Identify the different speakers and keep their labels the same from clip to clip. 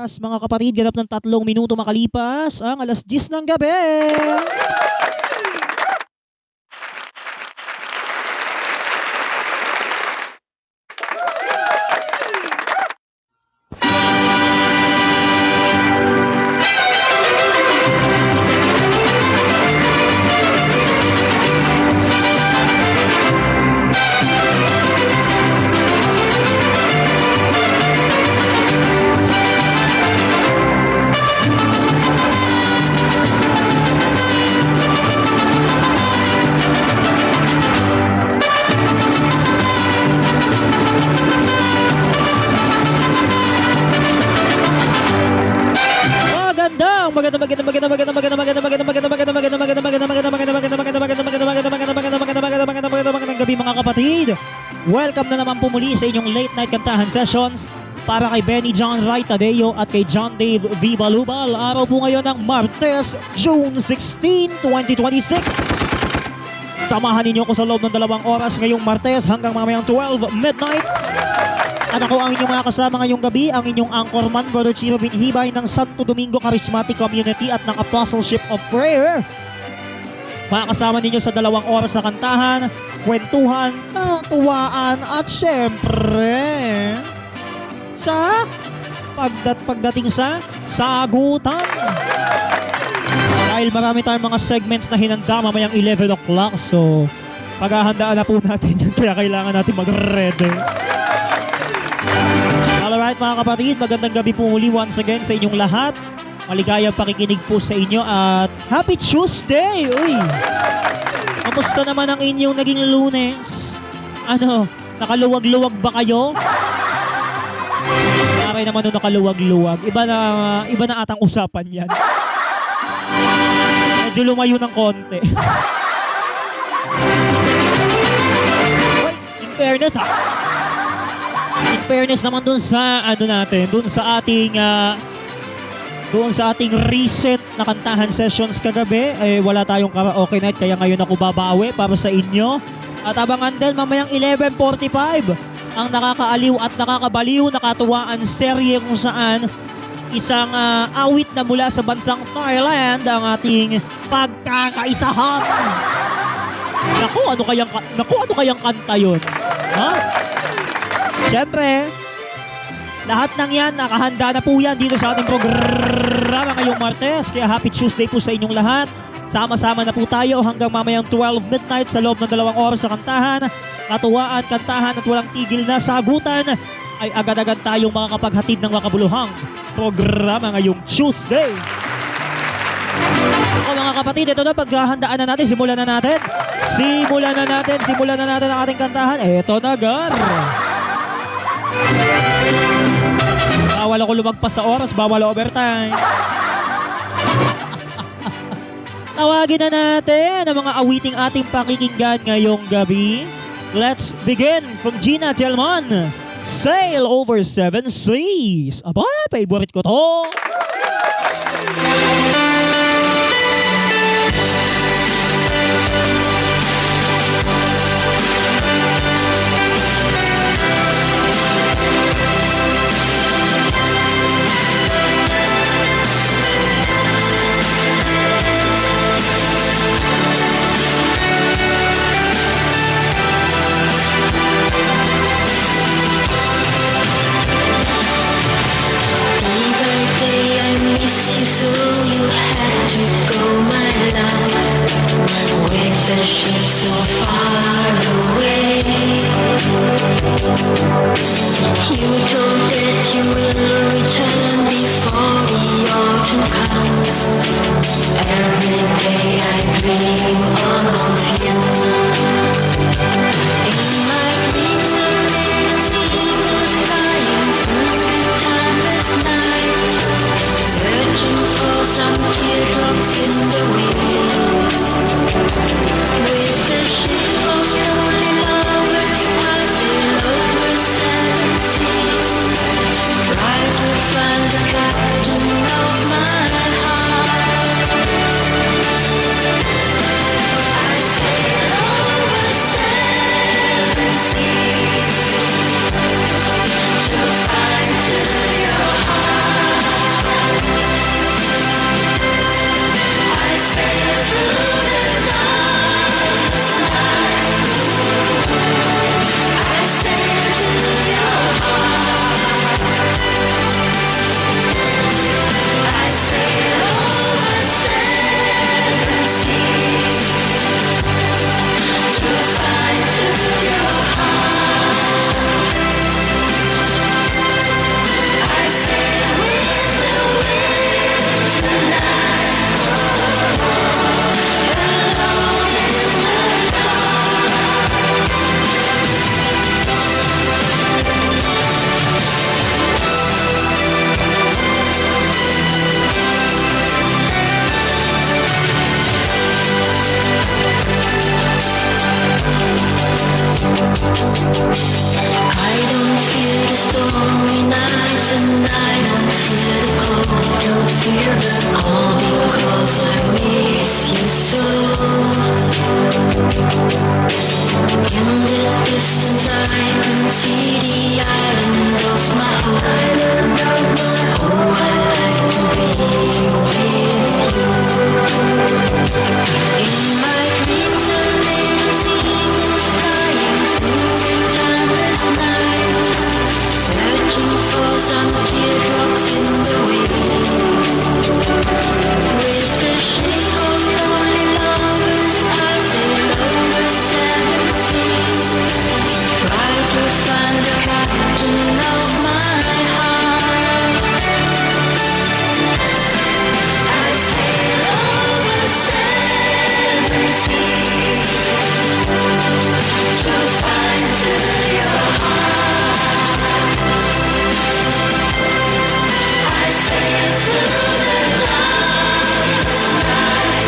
Speaker 1: oras mga kapatid, ganap ng 3 minuto makalipas ang 10:00 ng gabi. Magandang gabi mga kapatid. Welcome na naman po muli sa inyong late night kantahan sessions para kay Benny John Ray Tadeo at kay John Dave V. Balubal. Araw po ngayon ng Martes, June 16, 2026. Samahan ninyo ko sa loob ng 2 oras ngayong Martes hanggang mamayang 12 midnight. At ako ang inyong mga kasama ngayong gabi, ang inyong anchorman, Brother Chiro Binhibay ng Santo Domingo Charismatic Community at ng Apostleship of Prayer. Makakasama ninyo sa 2 oras na kantahan, kwentuhan, tuwaan at syempre sa pagdating sa sagutan. Dahil marami tayong mga segments na hinanda mamayang 11 o'clock, so paghahandaan na po natin yan, kaya kailangan natin mag-ready. Alright mga kapatid, magandang gabi po muli once again sa inyong lahat. Maligayang pakikinig po sa inyo at Happy Tuesday! Uy! Kamusta naman ang inyong naging Lunes? Ano, nakaluwag-luwag ba kayo? Aray naman nung nakaluwag-luwag. Iba na atang usapan yan. Medyo lumayo ng konti. Uy, in fairness ha? In fairness naman dun sa doon sa ating recent na kantahan sessions kagabi, wala tayong karaoke night kaya ngayon ako babawi para sa inyo. At abangan din mamayang 11:45 ang nakakaaliw at nakakabaliw, nakatuwaan serye kung saan isang awit na mula sa bansang Thailand ang ating pagkakaisahan. Naku, ano kayang kanta yun? Ha? Siyempre, lahat ng yan, nakahanda na po yan dito sa ating programa ngayong Martes. Kaya Happy Tuesday po sa inyong lahat. Sama-sama na po tayo hanggang mamayang 12 midnight sa loob ng 2 oras sa kantahan. Katuwaan, kantahan at walang tigil na sagutan ay agad-agad tayong makakapaghatid ng makabuluhang programa ngayong Tuesday. So mga kapatid, ito na, paghahandaan na natin, simulan na natin ang ating kantahan. Ito na, Gar. Bawal ako lumagpas sa oras, bawal overtime. Tawagin na natin ang mga awiting ating pakikinggan ngayong gabi. Let's begin from Gina Delman. Sail over 7 seas. Aba, favorite ko to.
Speaker 2: The ship so far away. You told that you will return before the autumn comes. Every day I dream of you. In my dreams a little sea was flying through the timeless night, searching for some teardrops in the waves. With the ship of lonely lovers passing over 7 seas, try to find the captain of my heart. I sail over 7 all because I miss you so. In the distance I can see the island of my home. Oh, I like to be with you. In my dreams a little seagulls flying through enchantless night, searching for some teardrops in the wind. With the ship of lonely lovers I sail over seven seas, try to find the captain of my heart. I sail over seven seas to find your heart. I sail through the darkest night.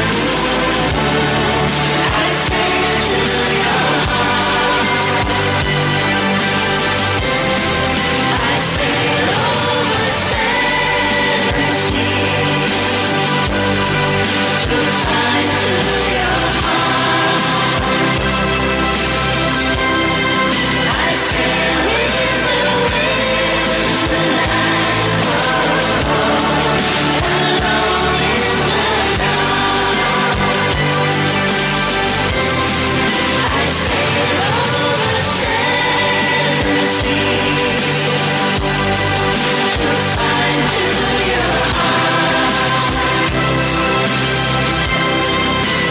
Speaker 2: I sail to your heart. I sail over seven seas to find your heart. I sail in the winter night, alone in the dark. I sail over seven seas to find your heart.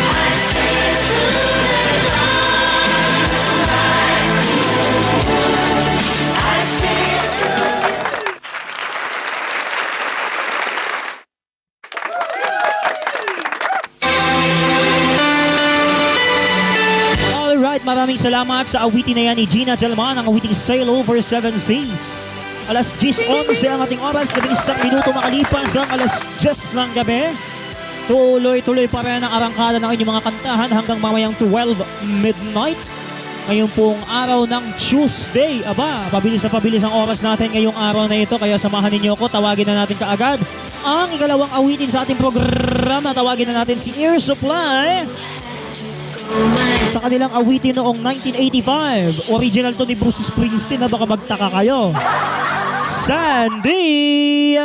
Speaker 2: I sail through the darkest night. I sail
Speaker 1: Alright, maraming salamat sa awitin na yan ni Gina Jalman, ang awiting Sail Over Seven Seas. Alas 10:11 ang ating oras, 11 minuto makalipas ang alas 10 ng gabi. Tuloy-tuloy pa rin ang arangkada ng inyong mga kantahan hanggang mamayang 12 midnight. Ngayon pong araw ng Tuesday. Aba, pabilis na pabilis ang oras natin ngayong araw na ito. Kaya samahan ninyo ako, tawagin na natin kaagad ang ikalawang awitin sa ating programa. Tawagin na natin si Air Supply sa kanilang awitin noong 1985. Original to ni Bruce Springsteen, na baka magtaka kayo. Sandy!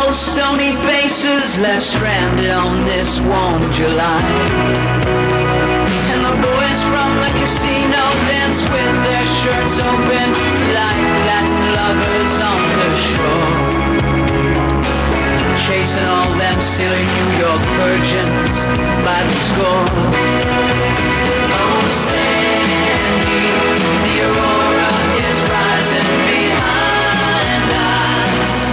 Speaker 3: Stony faces left stranded on this warm July. And the boys from the casino dance with their shirts open like Latin lovers on the shore, chasing all them silly New York virgins by the score. Oh, Sandy, the aurora is rising behind us.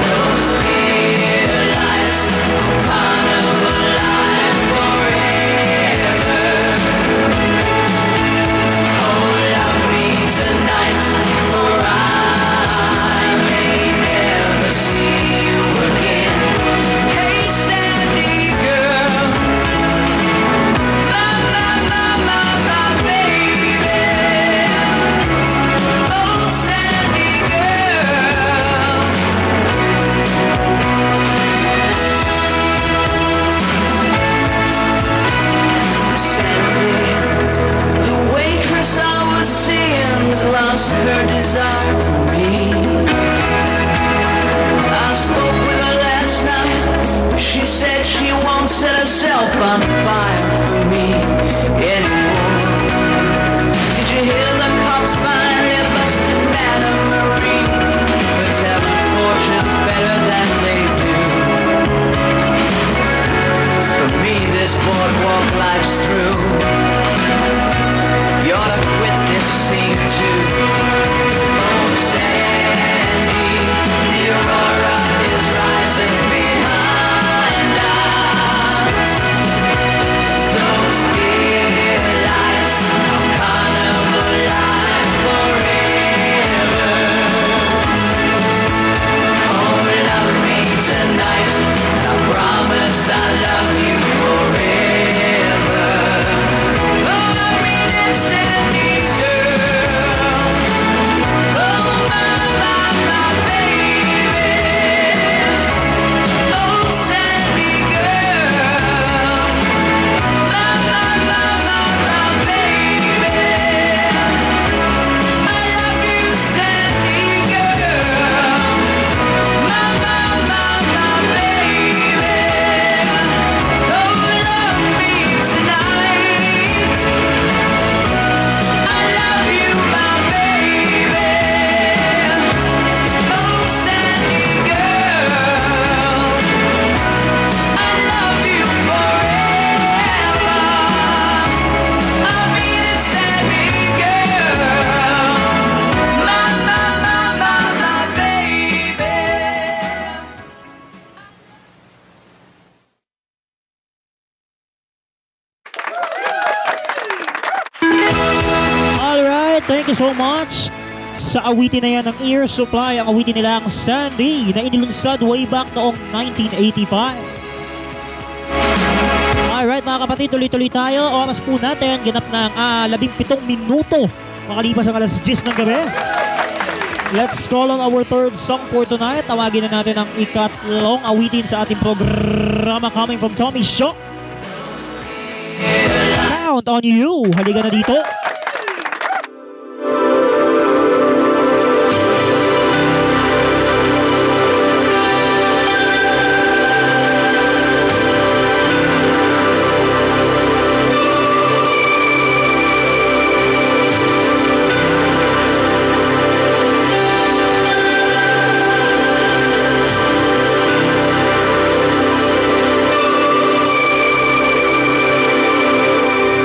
Speaker 3: Those pier lights, carnival life forever.
Speaker 1: thank you so much sa awitin na yan ng Ear Supply. Ang awitin nila ang Sandy na inilunsad way back noong 1985. Alright mga kapatid, tuloy-tuloy tayo. Oras po natin, ganap ng 17 minuto makalipas ang alas 10 ng gabi. Let's call on our third song for tonight. Tawagin na natin ang ikatlong awitin sa ating programa coming from Tommy Show. Count on you. Halika na dito.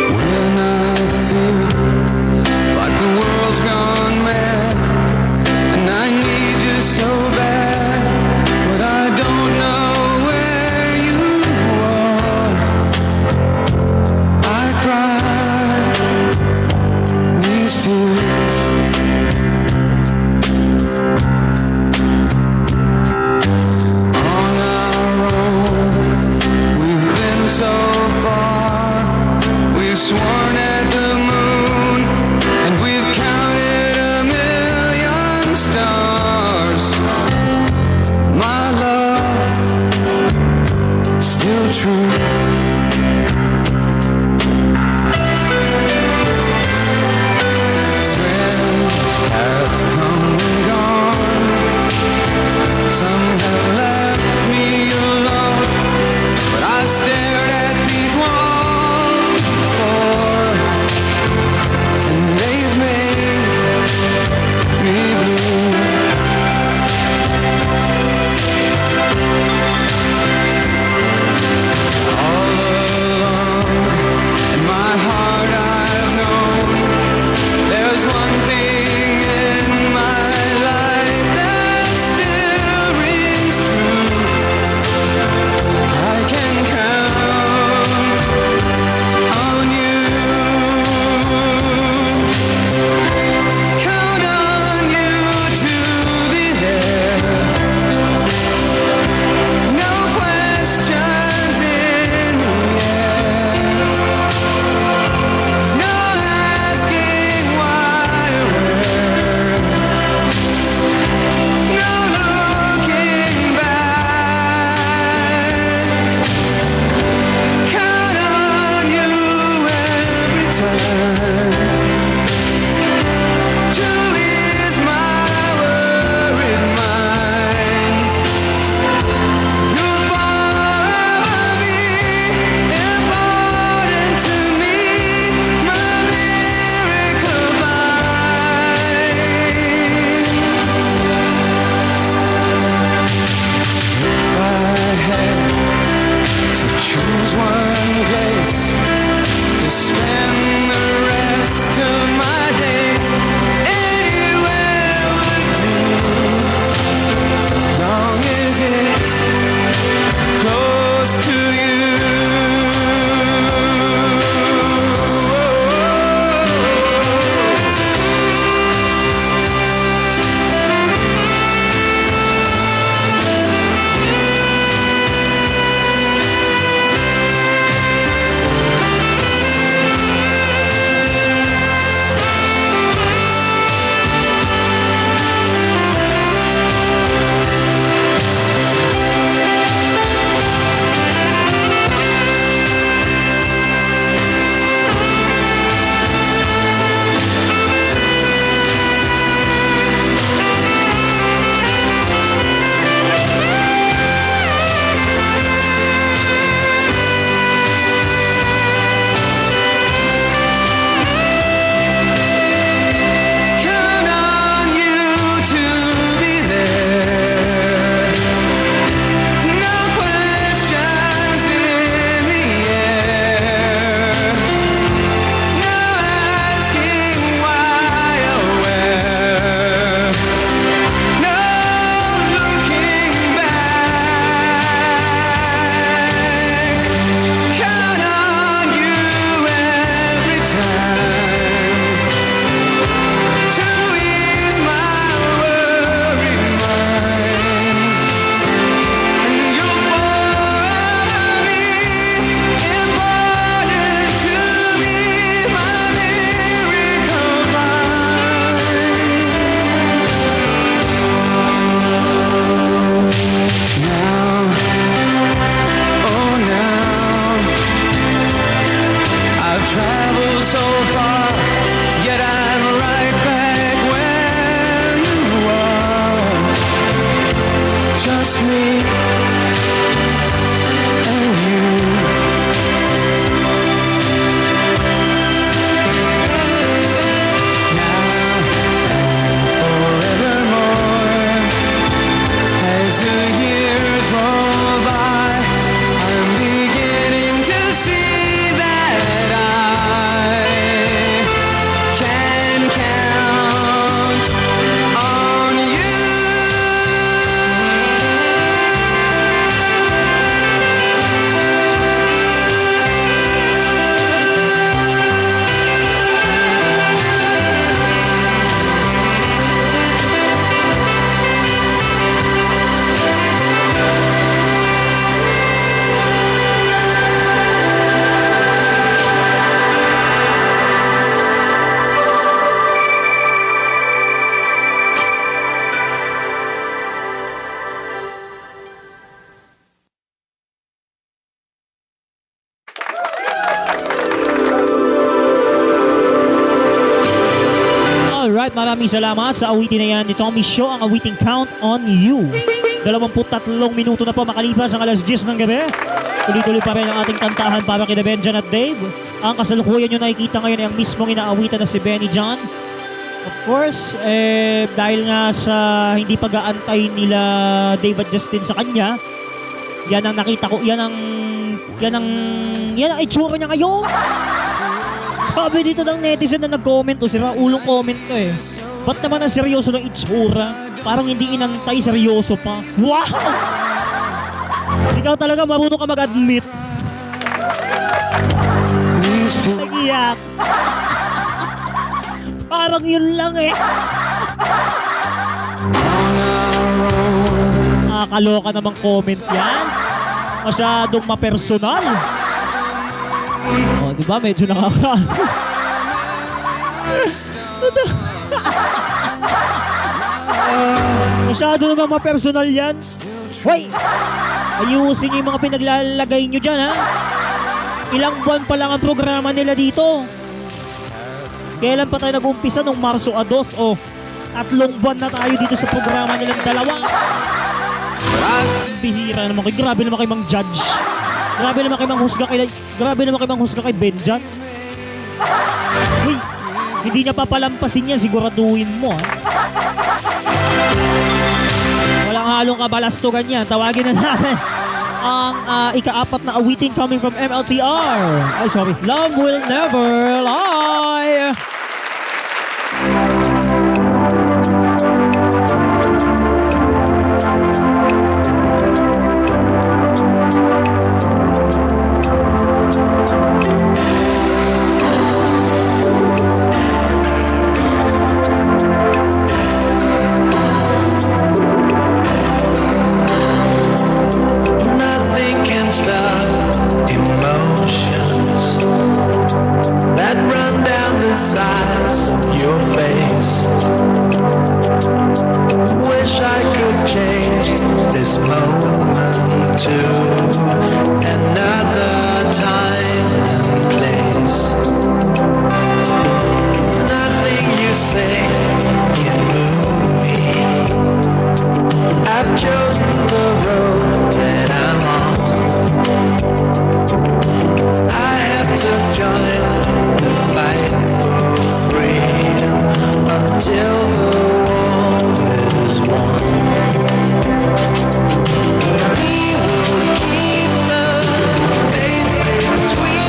Speaker 4: When I feel
Speaker 1: maraming salamat sa awitin na yan ni Tommy Show, ang awiting Count on You. 23 minuto na po makalipas ang alas 10 ng gabi. Tuloy-tuloy pa rin ang ating kantahan para kina Benjan at Dave. Ang kasalukuyan nyo nakikita ngayon ay ang mismong inaawitan na si Benny John. Of course, dahil nga sa hindi pag-aantay nila Dave at Justin sa kanya, yan ang nakita ko, yan ang itsura niya ngayon. Sabi dito ng netizen na nag-comment, sira ulong comment to eh. Ba't naman ang seryoso ng itsura? Parang hindi inantay, seryoso pa. Wow! Ikaw talaga marunong ka mag-admit. Nagiyak. Parang yun lang eh. Nakakaloka namang comment yan. Masyadong mapersonal. Oh, di ba? Medyo Masyado naman mapersonal yan. Hoy! Ayusin niyo yung mga pinaglalagay nyo dyan, ha? Ilang buwan pa lang ang programa nila dito. Kailan pa tayo nag-umpisa? Nung Marso 2. O, 3 buwan na tayo dito sa programa nilang dalawa. Bihira naman kayo. Grabe naman kayo mang judge. Grabe naman kayo mang husga kay Benjan. Uy, hindi niya papalampasin niya. Siguraduhin mo, ha? Walang halong kabalastugan yan. Tawagin na natin ang ika-4 na awiting coming from MLTR. Ay, sorry. Love Will Never Lie.
Speaker 4: Nothing can stop emotions that run down the sides of your face. Wish I could change this moment to another time and place. Nothing you say can move me. I've chosen the road that I'm on. I have to join the fight for freedom until the war is won. We will keep the faith between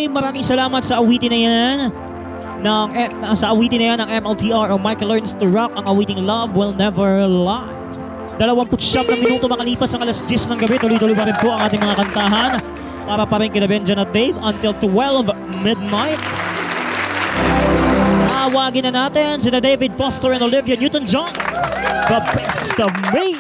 Speaker 1: Dave, maraming salamat sa awitin na yan. Sa awitin na yan ng MLTR o Michael Learns to Rock, ang awiting Love Will Never Lie. 29 na minuto makalipas ang alas 10 ng gabi. Tuloy-tuloy pa rin po ang ating mga kantahan para pa rin kina Benjan at Dave until 12 midnight. Tawagin na natin sina David Foster and Olivia Newton-John. The best of me.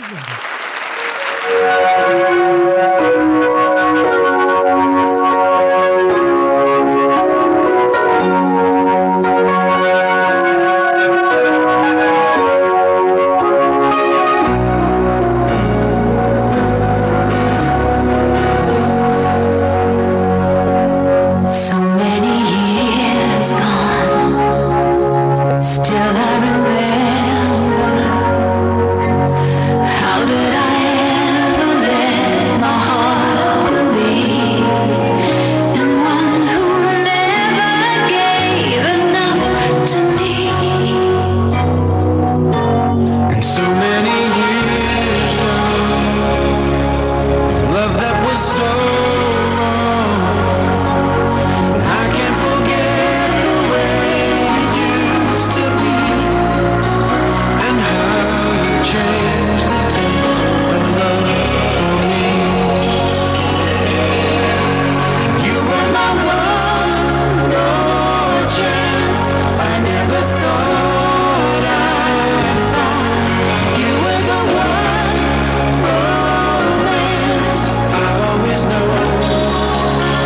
Speaker 2: So many years gone, still I remember. How did I ever let my heart believe in one who never gave enough to me?
Speaker 4: And so many years of love that was so wrong. I can't forget the way it used to be, and how you changed the taste of love for me. You were my one more chance. I never thought I'd find. You were the one romance I always know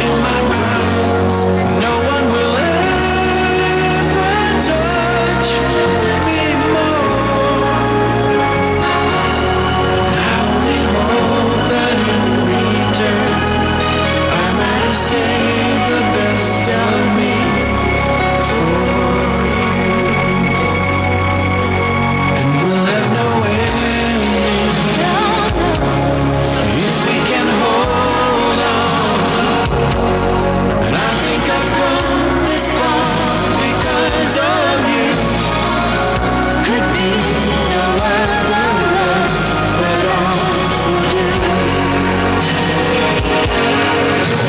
Speaker 4: in my mind. No one will ever touch me more. I only hope that in return I might have saved the best of me for you. And we'll have no ending if we can hold on. And I think I've come this far because of you. Could be no other love but ours will do.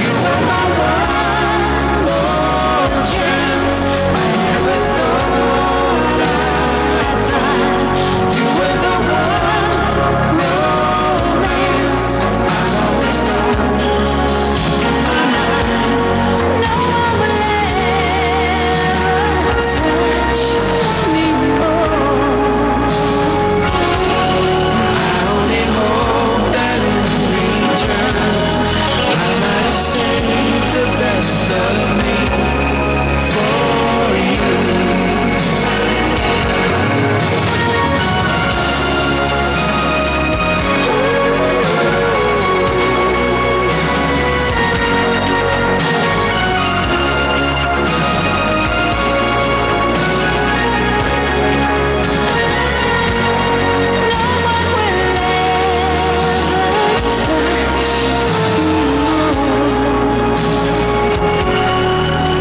Speaker 4: You were my one more chance. I never thought I'd find. You were the one romance I've always known in my mind.
Speaker 2: No one will ever touch me more.
Speaker 4: I only hope that in return I might have saved the best of me for you.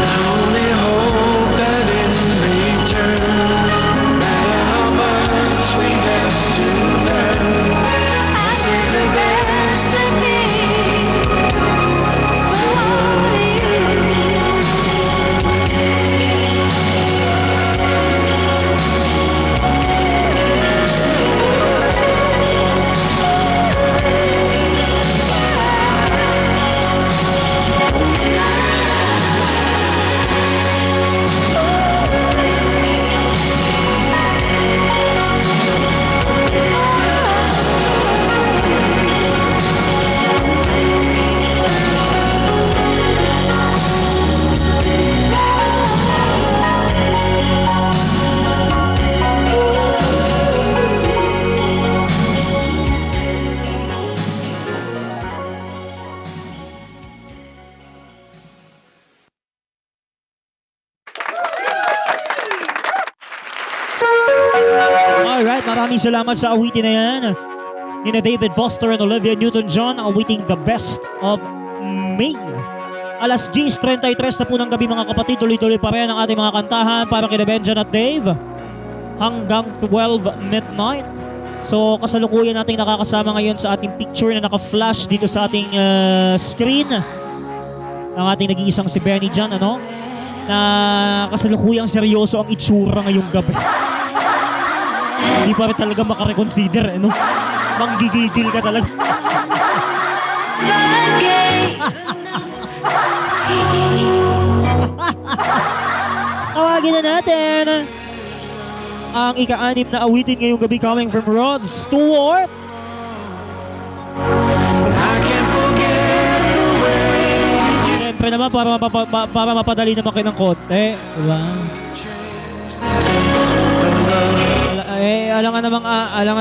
Speaker 4: I only hope that in return, no matter how much we have to learn,
Speaker 2: I save the best of me
Speaker 1: Alright, maraming salamat sa awitin na yan. Nina David Foster and Olivia Newton-John, awiting The Best of Me. Alas 10:33 na po ng gabi mga kapatid, tuloy-tuloy pa rin ang ating mga kantahan para kina Benjan at Dave hanggang 12 midnight. So kasalukuyan nating nakakasama ngayon sa ating picture na naka-flash dito sa ating screen. ang ating nag-iisang si Benny dyan, ano? Na kasalukuyang seryoso ang itsura ngayong gabi. Hindi pa rin talaga makareconsider, ano? Manggigigil ka talaga. Tawagin na natin ang ika-anim na awitin ngayong gabi coming from Rod Stewart.
Speaker 4: I can't forget the way
Speaker 1: Siyempre naman, para mapadali naman kayo ng konti. Diba? Alangan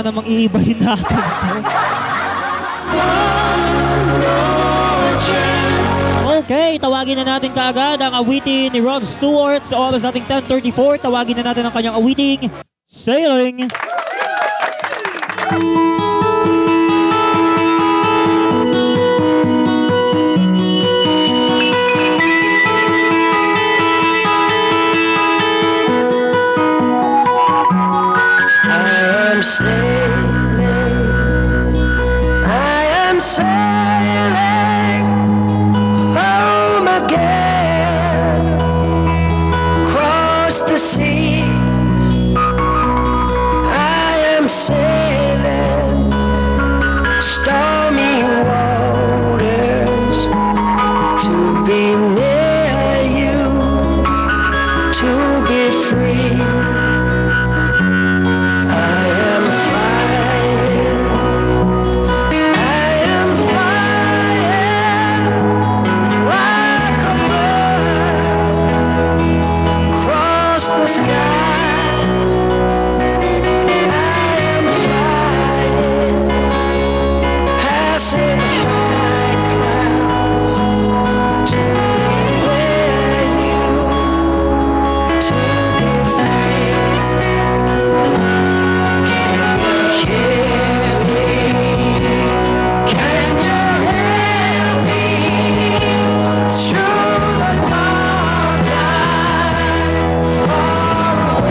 Speaker 1: namang iibahin natin to. Okay, tawagin na natin kaagad ang awitin ni Rod Stewart sa oras nating 10:34. Tawagin na natin ang kanyang awiting, Sailing.
Speaker 4: I am sailing home again across the sea. I am sailing stormy waters to be near you, to be free. I am flying like a bird across the sky. I am flying, passing high clouds to be where you, to be free. Can you hear me through the dark night, far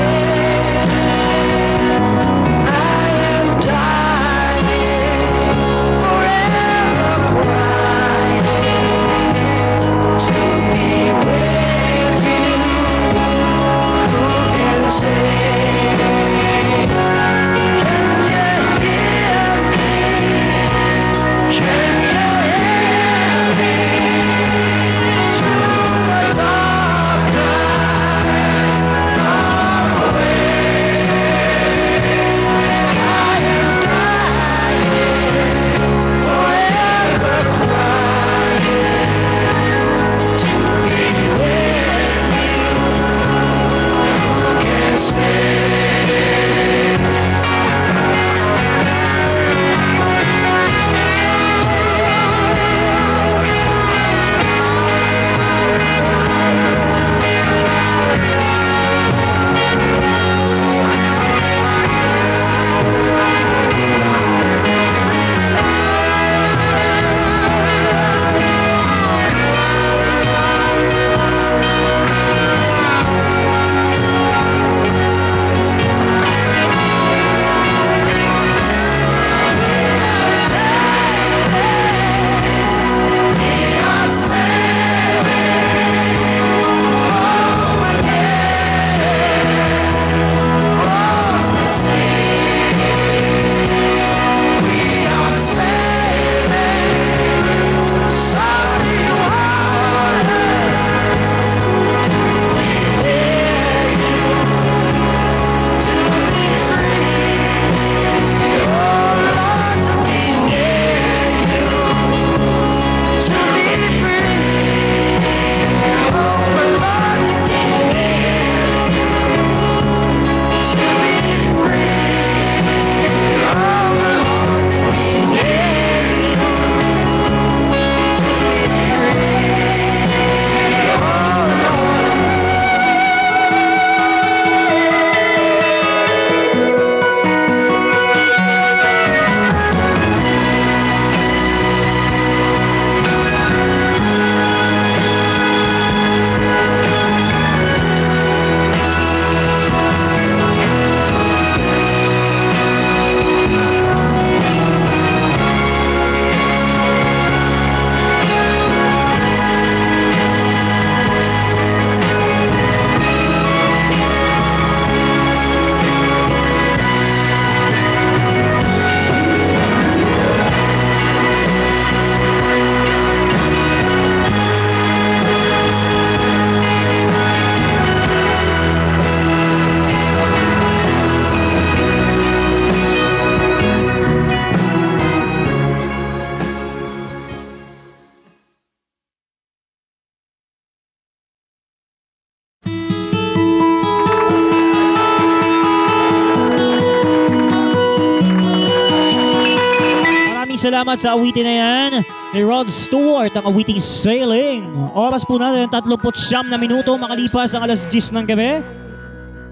Speaker 1: salamat sa awitin na yan ni Rod Stewart, ang awiting Sailing. Oras po natin, 39 na minuto makalipas ang alas 10 ng gabi.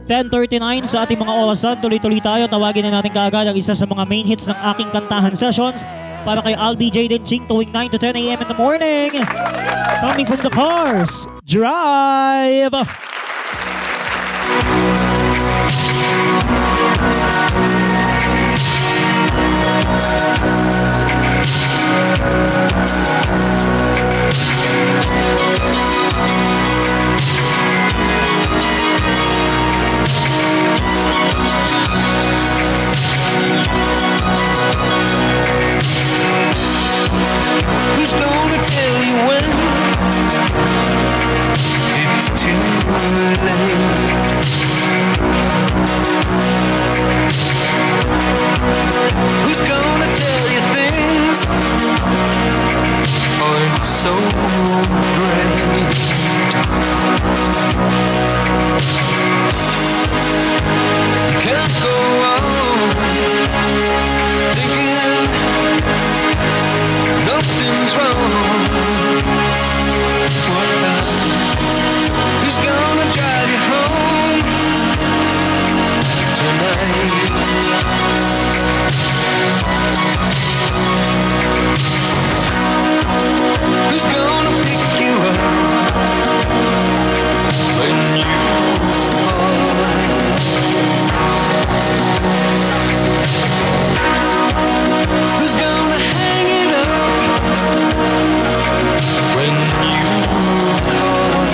Speaker 1: 10:39 sa ating mga orasan. Tuloy-tuloy tayo. Tawagin na natin kaagad ang isa sa mga main hits ng aking kantahan sessions para kay LBJ Denching tuwing 9 to 10 a.m. in the morning. Coming from the Cars Drive.
Speaker 4: Who's gonna tell you when it's too late? Who's gonna tell you things aren't so great? You can't go on thinking nothing's wrong. What now? Who's gonna drive you home tonight? Who's gonna pick you up when you fall? Who's gonna hang it up when you call?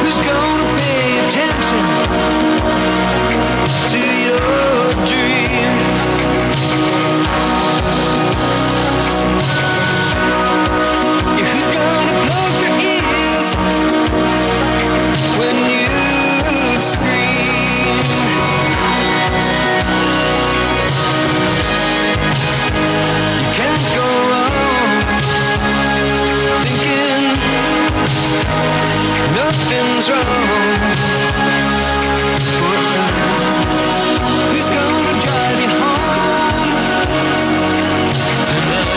Speaker 4: Who's gonna pay attention to your dreams? Yeah, who's gonna plug your ears when you scream? You can't go on thinking nothing's wrong. Who's gonna drive you home tonight?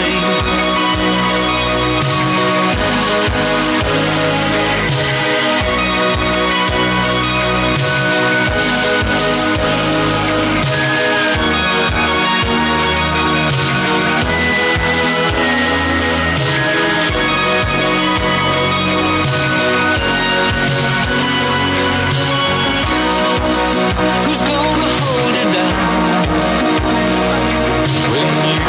Speaker 4: Who's gonna hold you down when you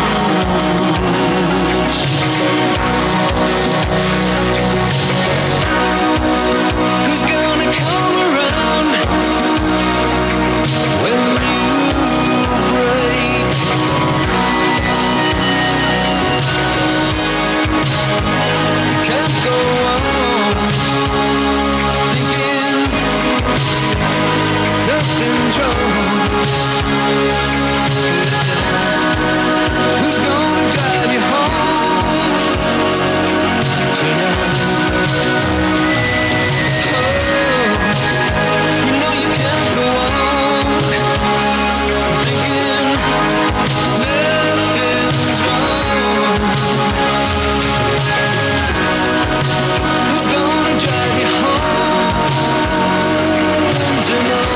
Speaker 4: Who's gonna come around when you break? You can't go on thinking nothing's wrong. Who's gonna drive you home tonight? Oh, you know you can't go on thinking nothing's wrong. Who's gonna drive you home tonight?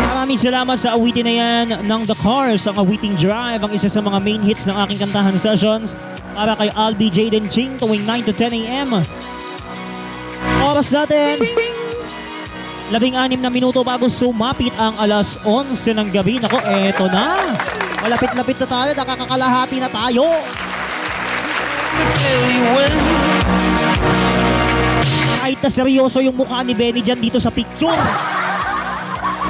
Speaker 1: Maraming salamat sa awitin na yan ng The Cars, ang awiting Drive, ang isa sa mga main hits ng aking kantahan sessions para kay LBJ Denching tuwing 9 to 10 a.m. Oras natin, 16 na minuto bago sumapit ang alas 11 ng gabi. Nako, eto na. Malapit-lapit na tayo, nakakakalahati na tayo.
Speaker 4: Tell you when
Speaker 1: Kahit na seryoso yung mukha ni Benny dyan dito sa picture,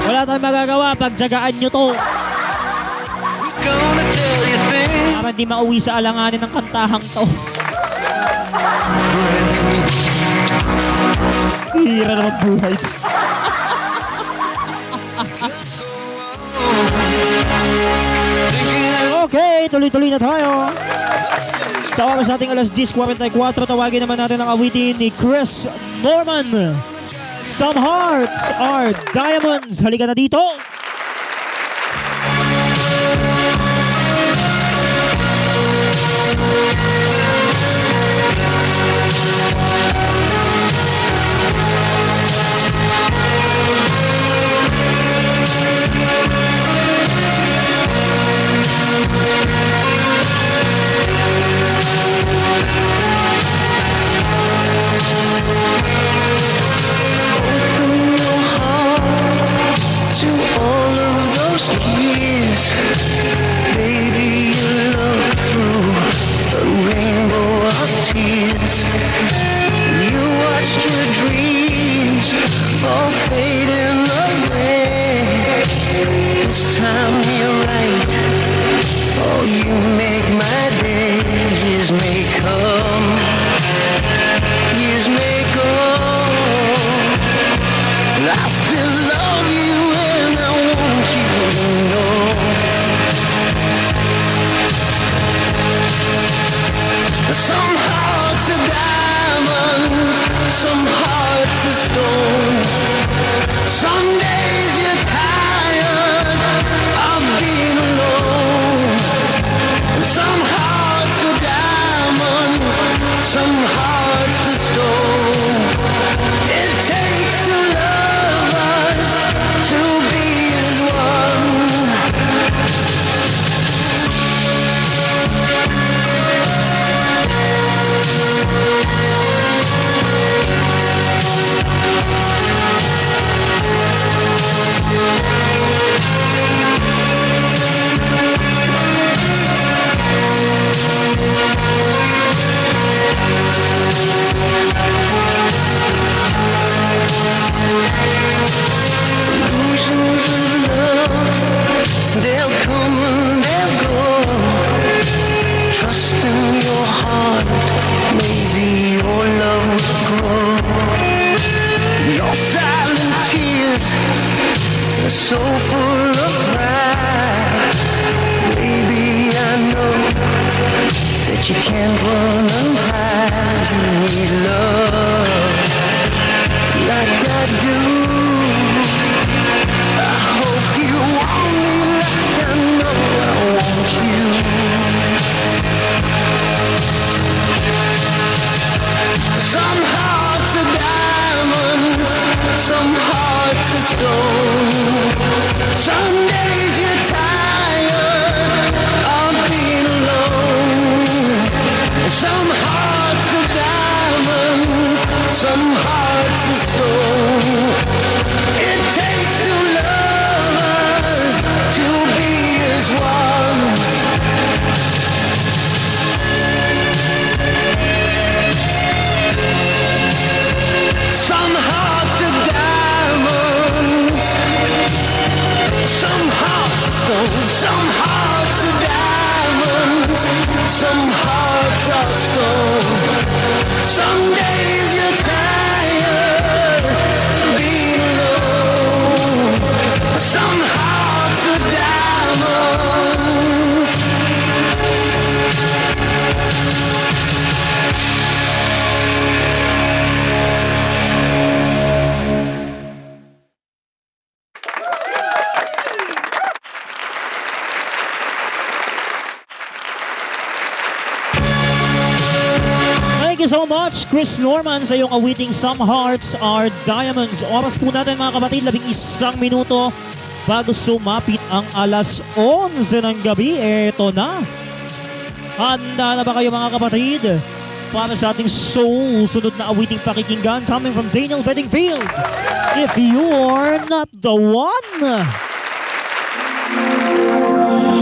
Speaker 1: wala tayong magagawa, pagtsagaan nyo to
Speaker 4: who's gonna tell you things
Speaker 1: para naman di mauwi sa alanganin ng kantahang to. Hira naman buhay. Okay, tuloy-tuloy na tayo. Sa oras nating alas 10:44, tawagin naman natin ang awitin ni Chris Norman. Some hearts are diamonds. Halika na dito.
Speaker 3: To all of those years, baby, you look through a rainbow of tears. You watched your dreams all fading away. This time you're right. Oh, you make my day. Years may come, years may go, and I still love you, and I want you to know. Some hearts are diamonds, some hearts are stone. Some days you're tired of being alone. And some hearts are diamonds, some hearts are stone. It takes two lovers to be as one. Illusions of love, they'll come and they'll go. Trust in your heart, maybe your love will grow. Your silent tears are so full of pride. Baby, I know that you can't run and hide. You need love like I do. I hope you want me like I know I want you. Some hearts are diamonds, some hearts are stone. Some days you're tired of being alone. Some hearts are diamonds, some hearts are stone. It takes two lovers to be as one. Some hearts are diamonds, some hearts are stone. Some hearts are diamonds, some hearts are stone. Some days you're tired being alone. Some hearts are diamonds.
Speaker 1: Thank you so much, Chris Norman, sa iyong awiting Some Hearts Are Diamonds. Oras po natin mga kapatid, 11 minuto bago sumapit ang alas 11 ng gabi. Eto na. Handa na ba kayo mga kapatid? Para sa ating susunod na awiting pakikinggan coming from Daniel Bedingfield. If you're not the one.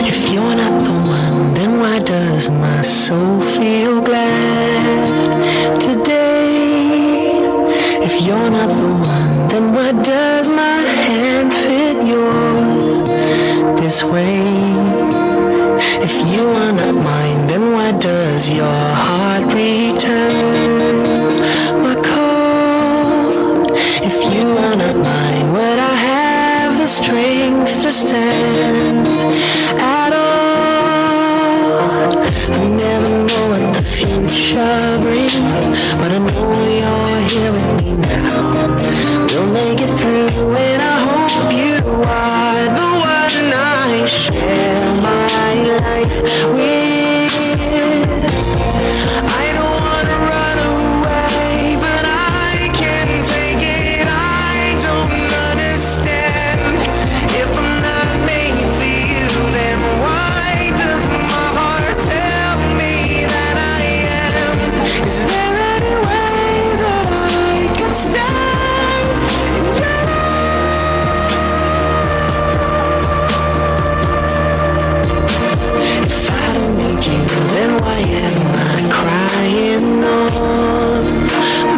Speaker 3: If you're not the one, then why does my soul feel glad today? If you're not the one, then why does my hand fit yours this way? If you are not my
Speaker 4: understand at all. I never know what the future brings, but I know you're here with me now. We'll make it through, and I hope you are the one I share my life with. I don't wanna run away, but I can't take it. I don't understand. If I'm not made for you, then why does my heart tell me that I am? Is there any way that I could stay? If I don't need you, then why am I crying on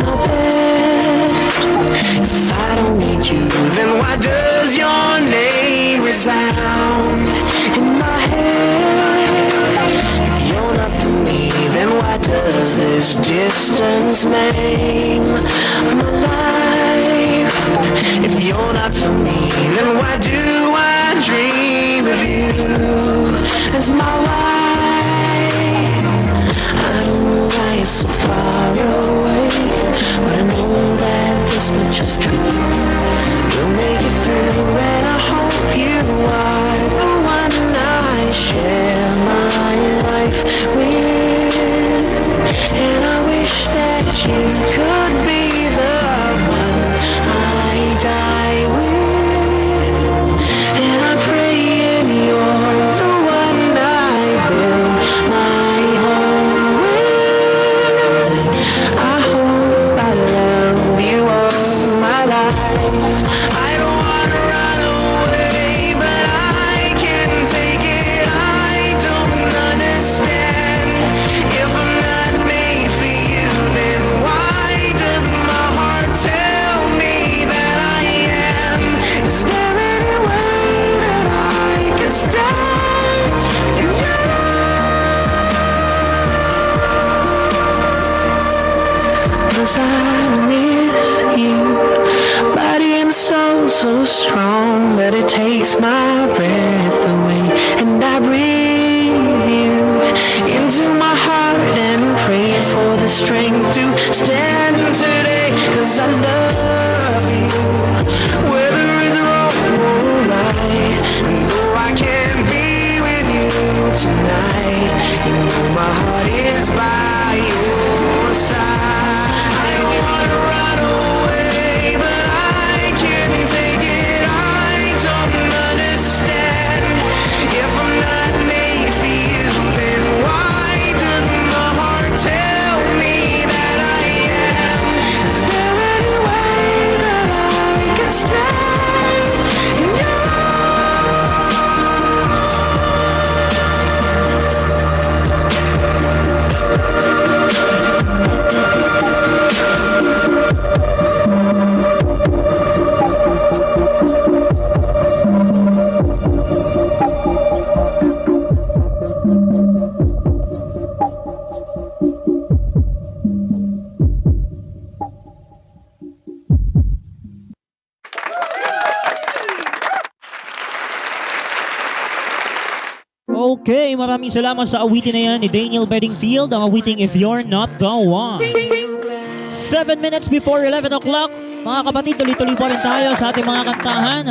Speaker 4: my bed? If I don't need you, then why does your name resound in my head? If you're not for me, then why does this distance maim my life? If you're not for me, then why do I dream of you as my wife? I don't know why it's so far away, but I know that this much is true. We'll make it through, and I hope you are the one I share my life with. And I wish that you could be the one I die with. And I'm praying you're the one I build my home with. I hope I love you all my life. I don't wanna run away, but I can't take it. I don't understand. If I'm not made for you, then why does my heart tell me that I am? Is there any way that I can stay in your life? 'Cause I miss you, body and soul so strong that it takes my breath away. And I breathe you into my heart and pray for the strength to stand today. 'Cause I love you, whether it's wrong or right. And though I can't be with you tonight, you know my heart is by your side. I don't wanna run away, but I can't take it. I don't understand. If I'm not made for you, then why does my heart tell me that I am? Is there any way that I can stay in your
Speaker 1: Okay, maraming salamat sa awitin na yan ni Daniel Bedingfield, ang awiting If You're Not The One. 7 minutes before 11 o'clock, mga kapatid, tuloy-tuloy pa rin tayo sa ating mga kantahan.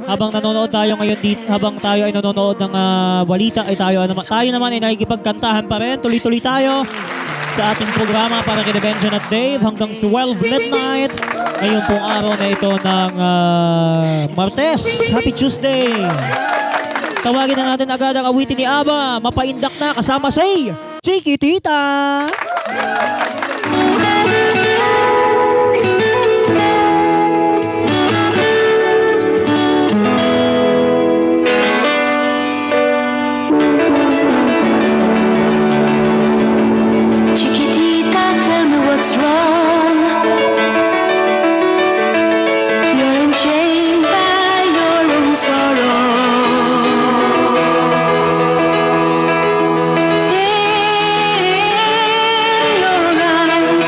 Speaker 1: Habang nanonood tayo ngayon dito, habang tayo ay nanonood ng balita, ay tayo naman ay nakikipagkantahan pa rin. Tuloy-tuloy tayo sa ating programa para kina Benjan at Dave hanggang 12 midnight. Ngayon pong araw na ito ng Martes. Happy Tuesday! Tawagin na natin agad ang awitin ni Aba. Mapaindak na kasama si Chiquitita.
Speaker 2: Chiquitita, tell me what's wrong. You're enchained by your own sorrow. In your eyes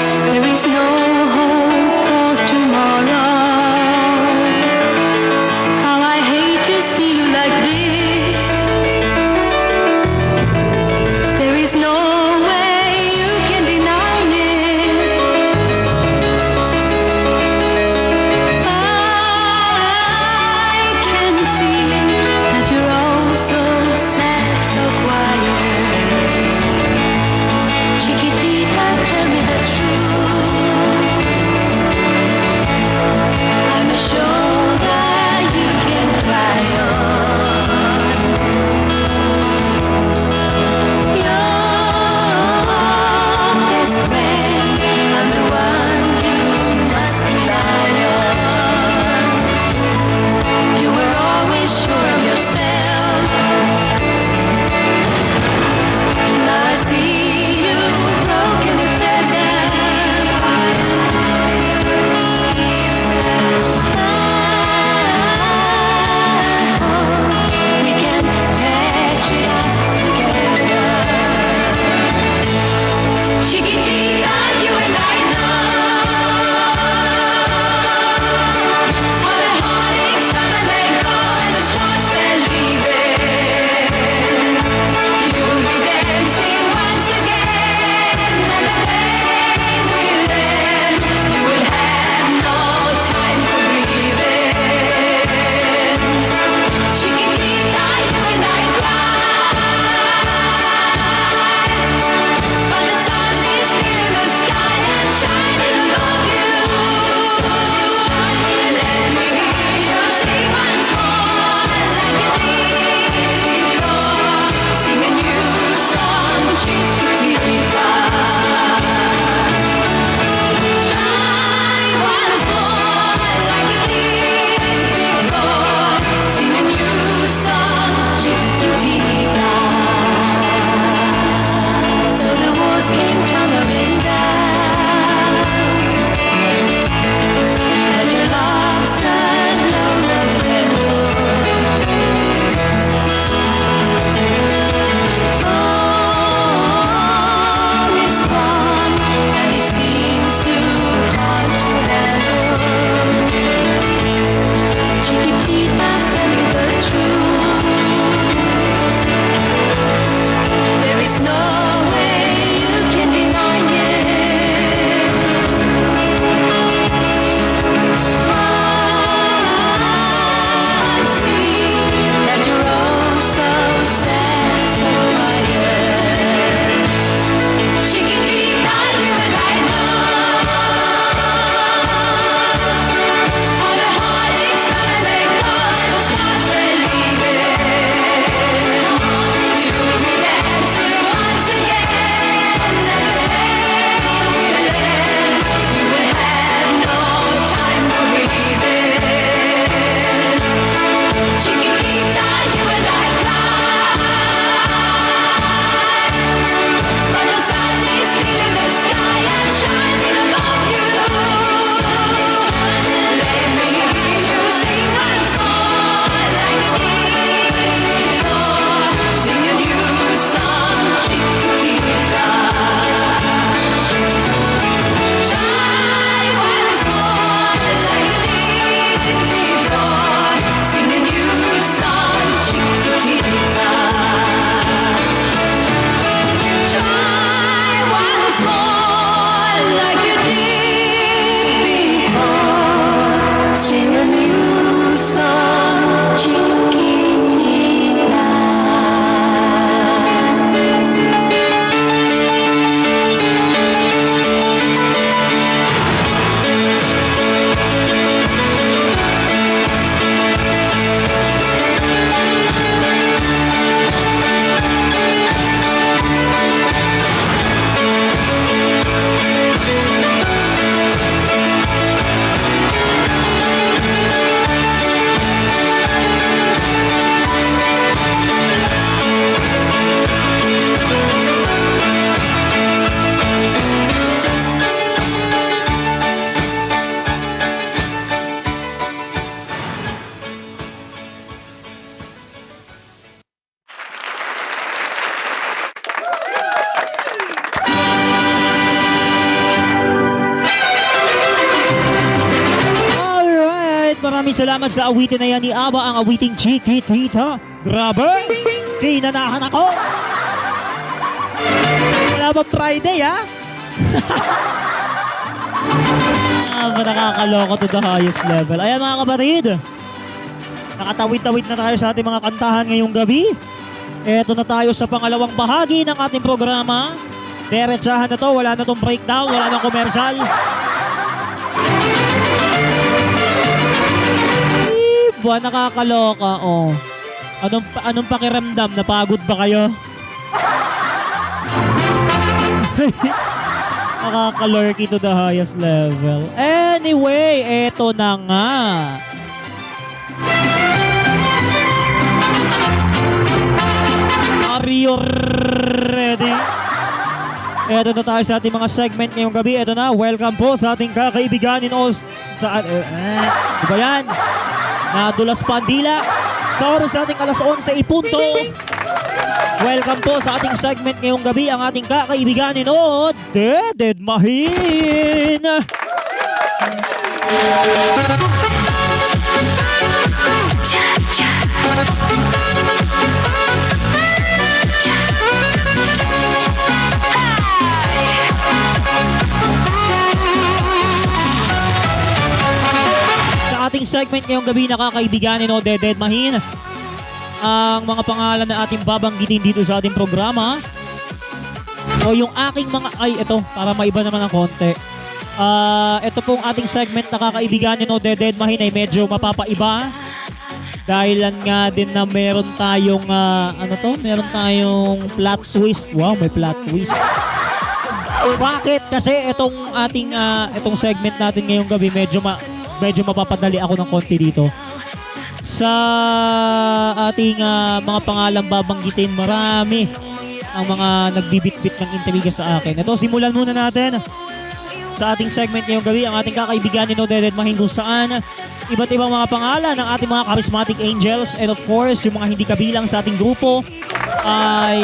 Speaker 1: Maraming salamat sa awitin na yan ni Aba, ang awiting Chiquitita. Grabe! Dinanahan ako! Wala ba Friday, ha? Nakakaloko to the highest level. Ayan mga kapatid, nakatawid-tawid na tayo sa ating mga kantahan ngayong gabi. Eto na tayo sa pangalawang bahagi ng ating programa. Diretsahan na to, wala na tong breakdown, wala na commercial. Iba, nakakaloka, oh. Anong pakiramdam? Napagod ba kayo? Nakakalurky to the highest level. Anyway, eto na nga. Are you ready? Eto na tayo sa ating mga segment ngayong gabi. Eto na, welcome po sa ating kakaibiganin o sa... Di ba yan? Nadulas pa ang dila. Sa oras sa ating alas 11 ipunto. Welcome po sa ating segment ngayong gabi, ang ating kakaibiganin o Dead Mahin. Sa ating segment ngayong gabi, nakakaibiganin o Dead Mahin, ang mga pangalan na ating babanggitin dito sa ating programa o yung aking mga... Ay, ito, para maiba naman ng konti. Ito pong ating segment na kakaibiganin o Dead Mahin ay medyo mapapaiba. Dahilan nga din na meron tayong... Meron tayong plot twist. Wow, may plot twist. Bakit? Kasi itong ating... itong segment natin ngayong gabi, medyo mapapadali ako ng konti dito. Sa ating mga pangalang babanggitin, marami ang mga nagbibitbit ng intriga sa akin. Ito, simulan muna natin sa ating segment ngayong gabi, ang ating kakaibiganin o Dead Mahin, kung saan iba't ibang mga pangalan ng ating mga charismatic angels, and of course, yung mga hindi kabilang sa ating grupo ay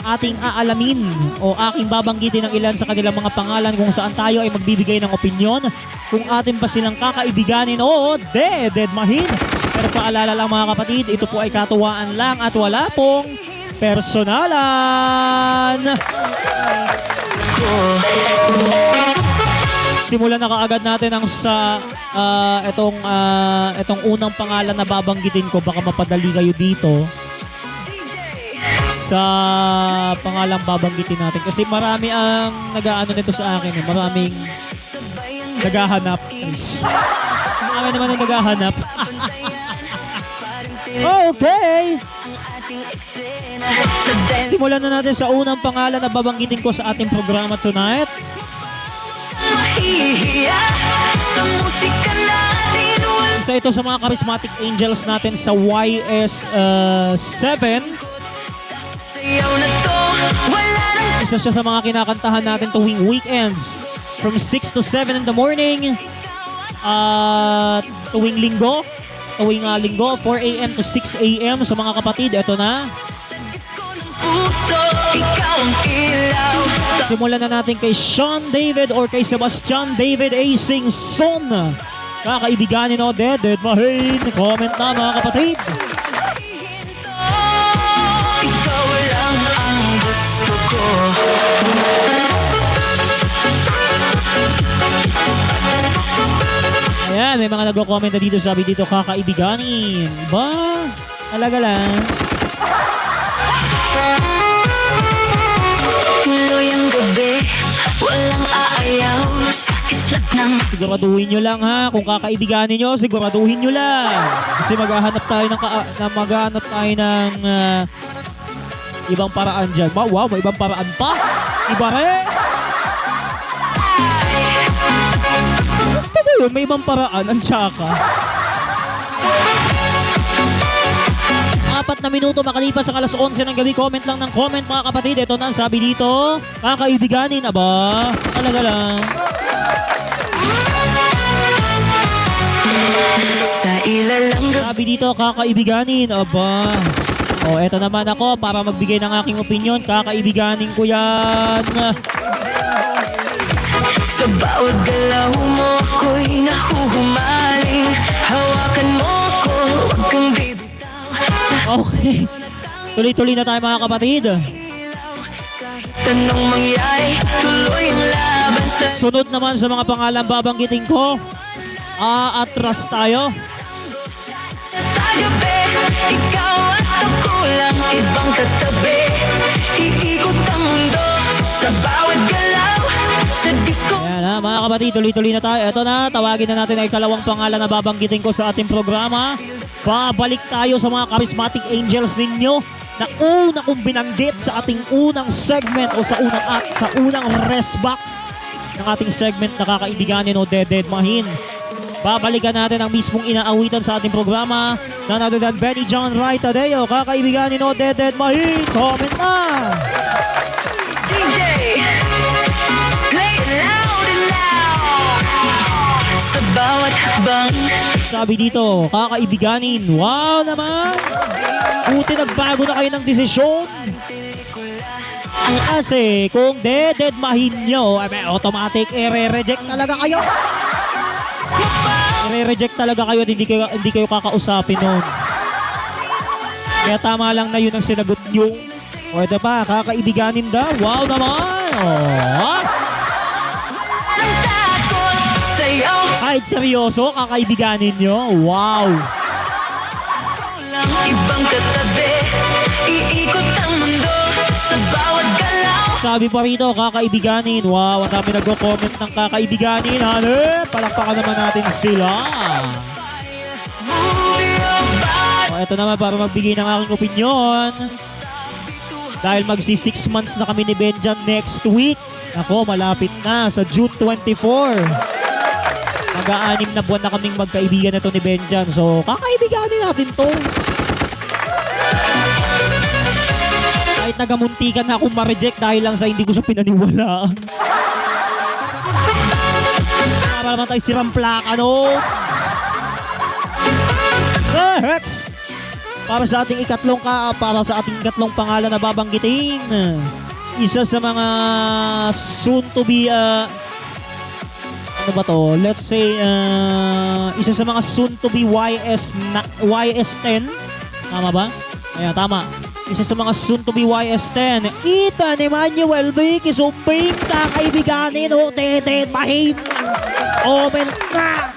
Speaker 1: ating aalamin o aking babanggitin ng ilan sa kanilang mga pangalan, kung saan tayo ay magbibigay ng opinyon kung atin ba silang kakaibiganin o Dead Mahin. Pero paalala lang mga kapatid, ito po ay katuwaan lang at wala pong personalan. Simulan na kaagad natin ang sa itong unang pangalan na babanggitin ko. Baka mapadali kayo dito sa pangalang babanggitin natin kasi marami ang nag-aano nito sa akin, maraming naghahanap. Marami naman ang naghahanap. Okay, simulan na natin sa unang pangalan na babanggitin ko sa ating programa tonight. Isa ito sa mga charismatic angels natin sa YS7. Isa siya sa mga kinakantahan natin tuwing weekends from 6 to 7 in the morning. Tuwing linggo, 4 a.m. to 6 a.m. sa mga kapatid. Ito na. Simulan na natin kay Sean David or kay Sebastian David A. Singson. Kakaibiganin o Dead Mahin. Comment na mga kapatid. Ayan, may mga nagko-comment na dito. Sabi dito, kakaibiganin. Ba? Talaga lang.
Speaker 2: Tuloy ang gabi, walang aayaw sa kislap ng...
Speaker 1: Siguraduhin nyo lang ha, kung kakaibiganin nyo, siguraduhin nyo lang. Kasi maghahanap tayo ng ibang paraan dyan. Wow, may ibang paraan pa. Iba rin. Basta ba yun, may ibang paraan, ang tsaka. 4 na minuto makalipas ang alas 11 ng gabi. Comment lang ng comment mga kapatid. Ito na, sabi dito, kakaibiganin. Aba, talaga lang.
Speaker 2: Sa ilalang gabi.
Speaker 1: Sabi dito, kakaibiganin. Aba. O, eto naman ako para magbigay ng aking opinion. Kakaibiganin ko yan.
Speaker 2: Sa bawat galaw mo ko'y nahuhumaling. Hawakan mo ko, huwag kang bibitaw. Sa
Speaker 1: Okay. Tuloy-tuloy na tayo mga kapatid.
Speaker 2: kahit anong mangyari, tuloy ang laban sa
Speaker 1: Sunod naman sa mga pangalan babanggitin ko. Atras tayo.
Speaker 2: sa gabi. Ikaw at ako lang, ibang katabi. Iikot ang mundo sa bawat galaw. Sa disco
Speaker 1: Ayan ha, mga kapatid, tuloy-tuloy na tayo. Ito na, tawagin na natin ay ikalawang pangalan na babanggitin ko sa ating programa. Babalik tayo sa mga charismatic angels ninyo na una kong binanggit sa ating unang segment o sa unang act, sa unang rest back ng ating segment na kakaibiganin o Dededmahin. Babalikan natin ang mismong inaawitan sa ating programa na nadudan Benny John Ray Tadeo, kakaibiganin o Dededmahin. Comment na!
Speaker 2: DJ, play it loud and loud. Sa bawat hakbang,
Speaker 1: Sabi dito, kakaibiganin, wow naman! Buti nagbago na kayo ng desisyon. Kasi kung dededmahin nyo, ay may automatic i-reject talaga kayo. I-reject talaga kayo at hindi kayo kakausapin nun. Kaya tama lang na yun ang sinagot nyo. O ito pa, kakaibiganin daw. Wow naman! Oh.
Speaker 2: ng takot sa'yo.
Speaker 1: Kahit seryoso, kakaibiganin nyo. Wow!
Speaker 2: Lang ibang katabi. Iikot ang mundo sa bawat galaw.
Speaker 1: Sabi pa rito, kakaibiganin. Wow, ang dami nagko-comment ng kakaibiganin. Hanep, palakpakan naman natin sila.
Speaker 2: Move your body.
Speaker 1: O, ito naman para magbigay ng aking opinion. Dahil magsi 6 months na kami ni Benjan next week. Ako, malapit na sa June 24. Mag-aanim na buwan na kaming magkaibigan na to ni Benjan. So, kakaibiganin natin to. Kahit nagamuntikan na akong ma-reject dahil lang sa hindi ko siya pinaniwalaan. Para naman tayo sirang plaka, no? Hex! Para sa ating ikatlong pangalan na babanggitin. Isa sa mga soon to be ano ba to? Let's say isa sa mga soon to be YS10. Tama ba? Ayan, tama. Isa sa mga soon to be YS10. Ethan Emmanuel V. Kisumbing, kakaibiganin o Dededmahin. Comment na!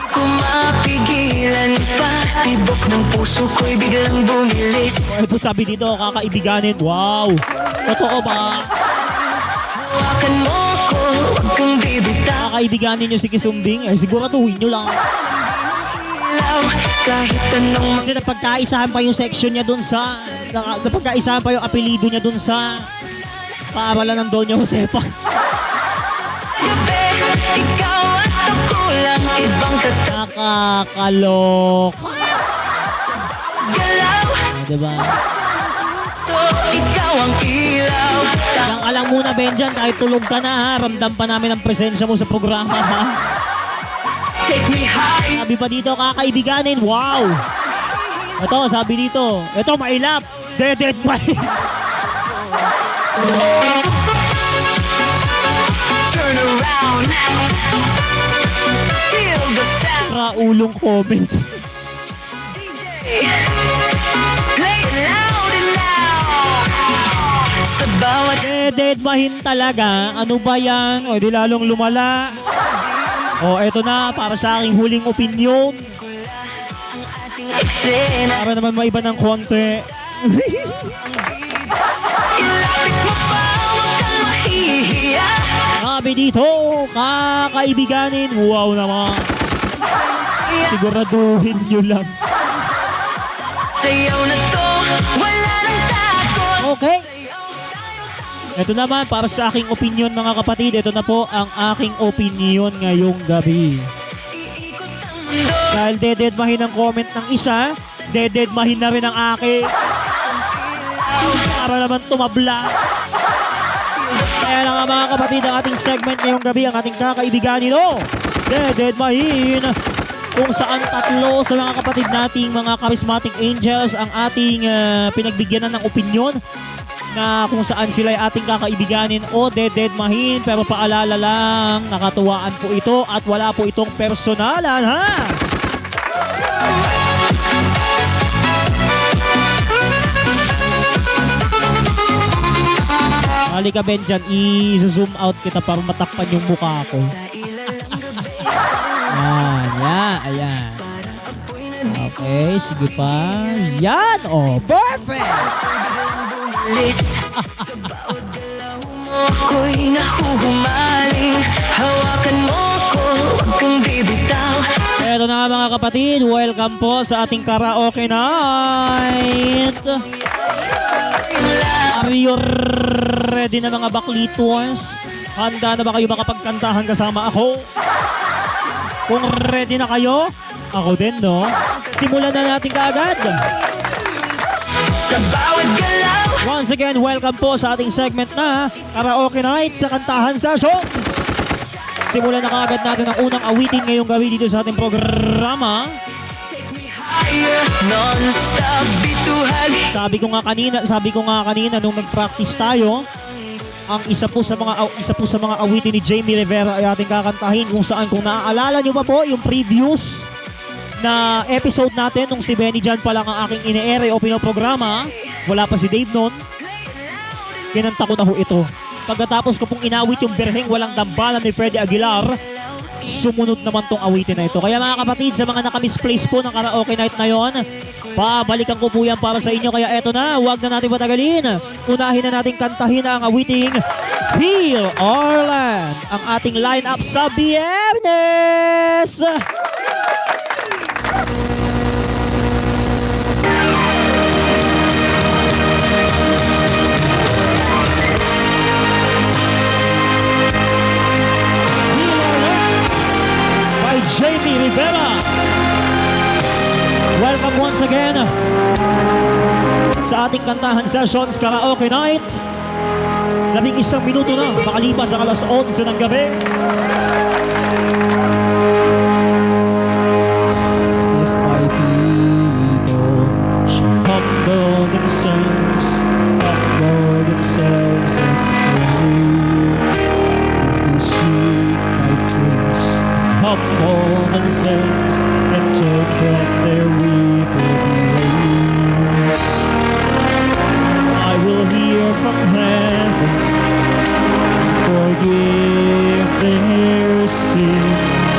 Speaker 2: Kung mapigilan pa, tibok ng puso ko'y biglang bumilis.
Speaker 1: O ito sabi dito, kakaibiganin. Wow! Totoo ba?
Speaker 2: Hawakan mo ko, huwag kang bibitaw.
Speaker 1: Kakaibiganin nyo si Kisumbing? Eh, siguraduhin nyo lang.
Speaker 2: Ilaw, kahit anong
Speaker 1: Kasi napagkaisahan pa yung section niya dun sa... Napagkaisahan pa yung apelido niya dun sa... paaralan ng Doña Josefa.
Speaker 2: gabi, ikaw at ako lang ibang
Speaker 1: Nakakaloka.
Speaker 2: galaw.
Speaker 1: Diba?
Speaker 2: So, ikaw ang ilaw.
Speaker 1: Yang alam muna, Benjan, kahit tulog ka na ha, ramdam pa namin ang presensya mo sa programa ha.
Speaker 2: Take me high.
Speaker 1: Sabi pa dito, kakaibiganin, wow! Ito, sabi dito, ito, mailap, Dededmahin.
Speaker 2: Turn around. Feel the sound.
Speaker 1: Raulong comment.
Speaker 2: Play it loud and loud. Sa bawat
Speaker 1: Dededmahin talaga, ano ba yan? O, di lalong lumala. O, eto na, para sa aking huling opinion.
Speaker 2: ating eksena.
Speaker 1: Para naman maiba ng konti.
Speaker 2: Ilapit mo pa, huwag kang mahihiya.
Speaker 1: Sabi dito, kakaibiganin, wow naman. Siguraduhin nyo lang.
Speaker 2: Sayaw na to, wala nang takot.
Speaker 1: Okay. Ito naman, para sa aking opinion mga kapatid, ito na po ang aking opinion ngayong gabi.
Speaker 2: Iikot ang mundo.
Speaker 1: Dahil dededmahin ang comment ng isa, dededmahin na rin ang akin. Para naman tumabla. Kaya na nga mga kapatid, ang ating segment ngayong gabi, ang ating kakaibiganin, Dededmahin. Kung saan tatlo sa mga kapatid nating mga charismatic angels ang ating pinagbigyanan ng opinion na kung saan sila ay ating kakaibiganin o dededmahin. Pero paalala lang, nakatuwaan po ito at wala po itong personalan, ha? Halika Benjan, i-zoom out kita para matakpan yung mukha ko. Ayan. Okay, sige pa. Yan, oh, perfect!
Speaker 2: Sa bawat galaw mo ako'y nahuhumaling. Hawakan mo ko, huwag kang bibitaw.
Speaker 1: Pero na mga kapatid, welcome po sa ating karaoke night. Are you ready na mga baklitors? Handa na ba kayo makapagkantahan kasama ako? Kung ready na kayo, ako din, no? Simulan na natin kaagad.
Speaker 2: Sa bawat galaw.
Speaker 1: Once again, welcome po sa ating segment na Karaoke Night sa Kantahan Sessions. Simulan na kaagad natin ang unang awitin ngayong gabi dito sa ating programa.
Speaker 2: Non-stop bituhag.
Speaker 1: Sabi ko nga kanina nung nag-practice tayo, ang isa po sa mga awitin ni Jamie Rivera ay ating kakantahin kung naaalala nyo pa po yung previous na episode natin nung si Benny Jan pa lang ang aking ine-ere o pinoprograma, wala pa si Dave noon, kinanta ko na ho ito. Pagkatapos ko pong inawit yung Berheng Walang Dambalan ni Freddie Aguilar, sumunod naman tong awitin na ito. Kaya mga kapatid, sa mga naka-misplace po ng karaoke night na yon, pabalikan ko po yan para sa inyo. Kaya eto na, huwag na natin patagalin. Unahin na natin kantahin ang awiting Heal Our Land, ang ating line-up sa Biyernes! Jamie Rivera. Welcome once again sa ating Kantahan Sessions Karaoke Night. 11 minuto na makalipas ang alas 11 ng gabi. If my people should humble themselves and pray, if they seek my face, humble themselves and turn from their wicked ways, I will hear from heaven, forgive their sins.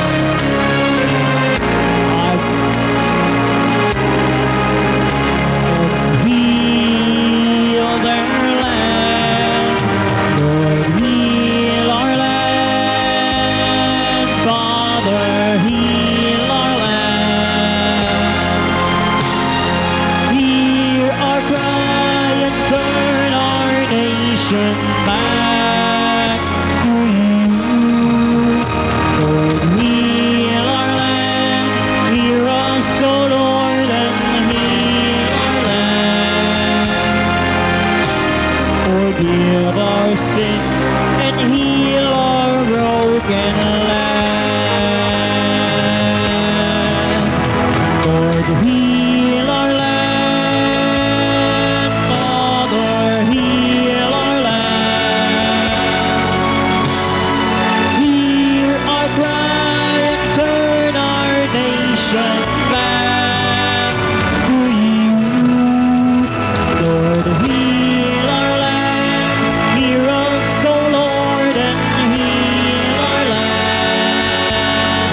Speaker 1: I will heal their land, Lord, heal our land, Father, heal our land. Hear our cry and turn our nation back to you. Lord, heal our land. Hear us, O Lord, and heal our land. Forgive our sins and heal our broken land. Lord, heal our land. Father, heal our land. Hear our cry and turn our nation back to you. Lord, heal our land. Hear us, O Lord, and heal our land.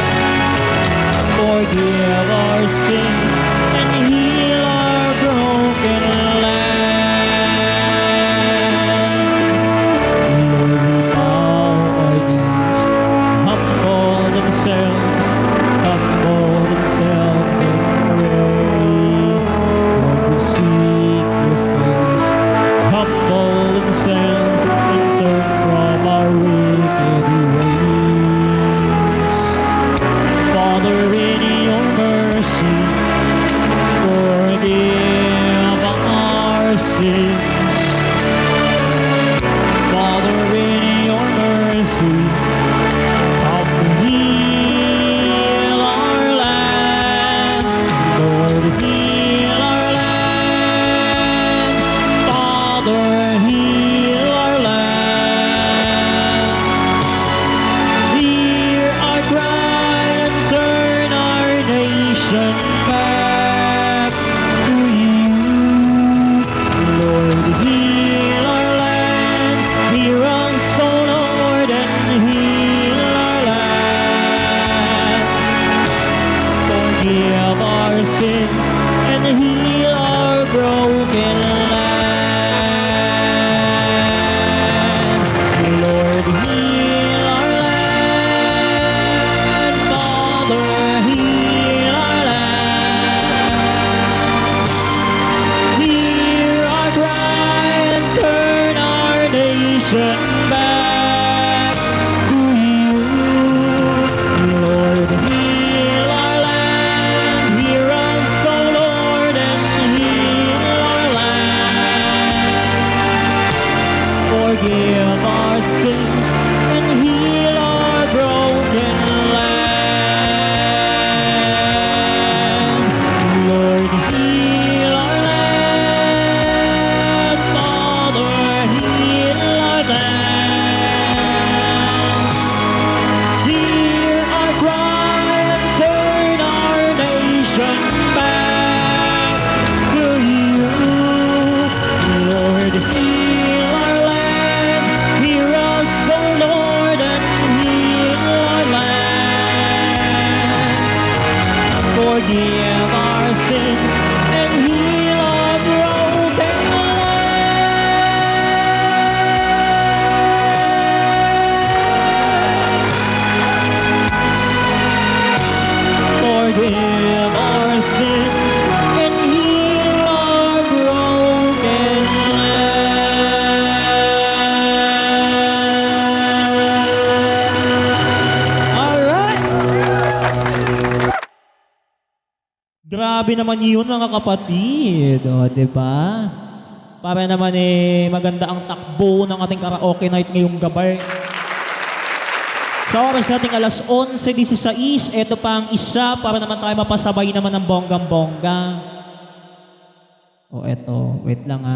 Speaker 1: Forgive our sins and heal our broken land. Lord, we bow our knees, humble themselves and pray. Lord, we seek your face, humble themselves and turn from our wicked ways. Father, in your mercy, forgive our sins. Father, in your mercy, help heal our land. Lord, heal our land. Father, heal and heal our broken land. Lord, heal our land. Father, heal our land. Hear our cry and turn our nation back to you. Lord, heal our land. Hear us, O Lord, and heal our land. Forgive our sins and heal our broken land. Lord, heal our land. Father, heal our land. Hear our cry and turn our nation back to you. Lord, heal our land. Hear us, O Lord, and heal our land. Forgive our sins and heal our broken land. Forgive our sins and heal our broken land. Alright! Grabe naman yun mga kapatid. O, diba? Para naman maganda ang takbo ng ating karaoke night ngayong gabi. Sa oras nating alas 11:16, ito pa ang isa para naman tayo mapasabay naman ng bonggang-bongga. O eto, wait lang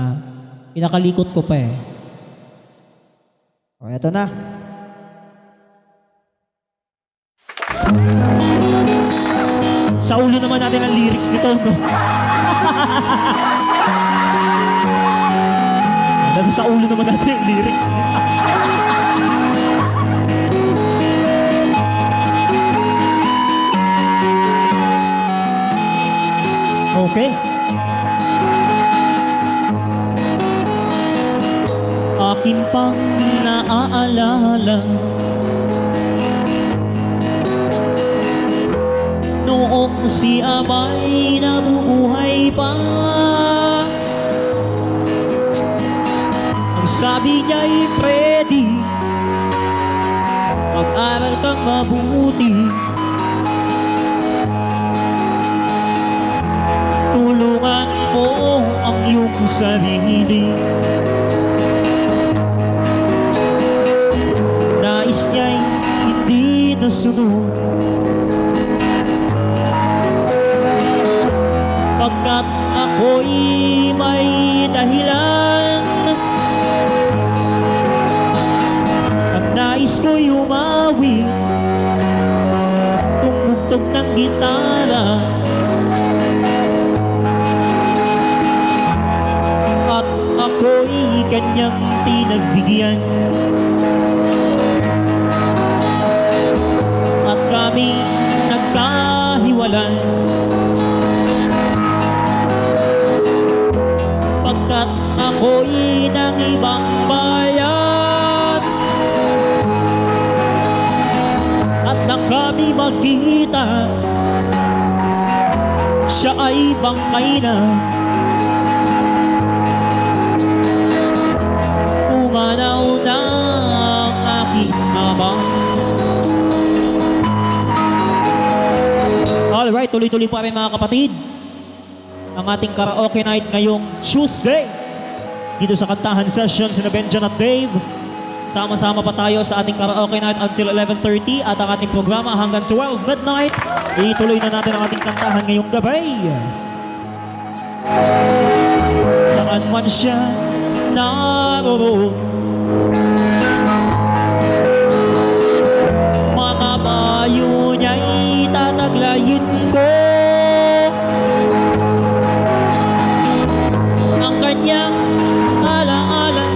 Speaker 1: Pinakalikot ko pa O eto na. Sa ulo naman natin ang lyrics nito, no? Nasa sa ulo naman natin yung lyrics. Okay. Akin pang naaalala noong si Amay nabubuhay pa. Ang sabi niya'y Freddy, mag-aral kang mabuti, tulungan mo ang iyong sarili. Nais niya'y hindi nasunod, pagkat ako'y may dahilan. Ang nais ko'y umawi, tumugtog ng gitara, at ako'y kanyang pinagbigyan. At kami nagkahiwalay, pagkat ako'y ng ibang bayan. At nang kami magkita, siya ay bangkay na. Umanaw na ang aking habang. Alright, tuloy-tuloy po kami mga kapatid. Ang ating karaoke night ngayong Tuesday dito sa Kantahan Sessions ni Benjan at Dave. Sama-sama pa tayo sa ating karaoke night until 11:30 at ang ating programa hanggang 12 midnight. Ituloy na natin ang ating kantahan ngayong gabi. Saan man siya naroon, mga payo niya'y tataglayin ko. Ang kanyang alaala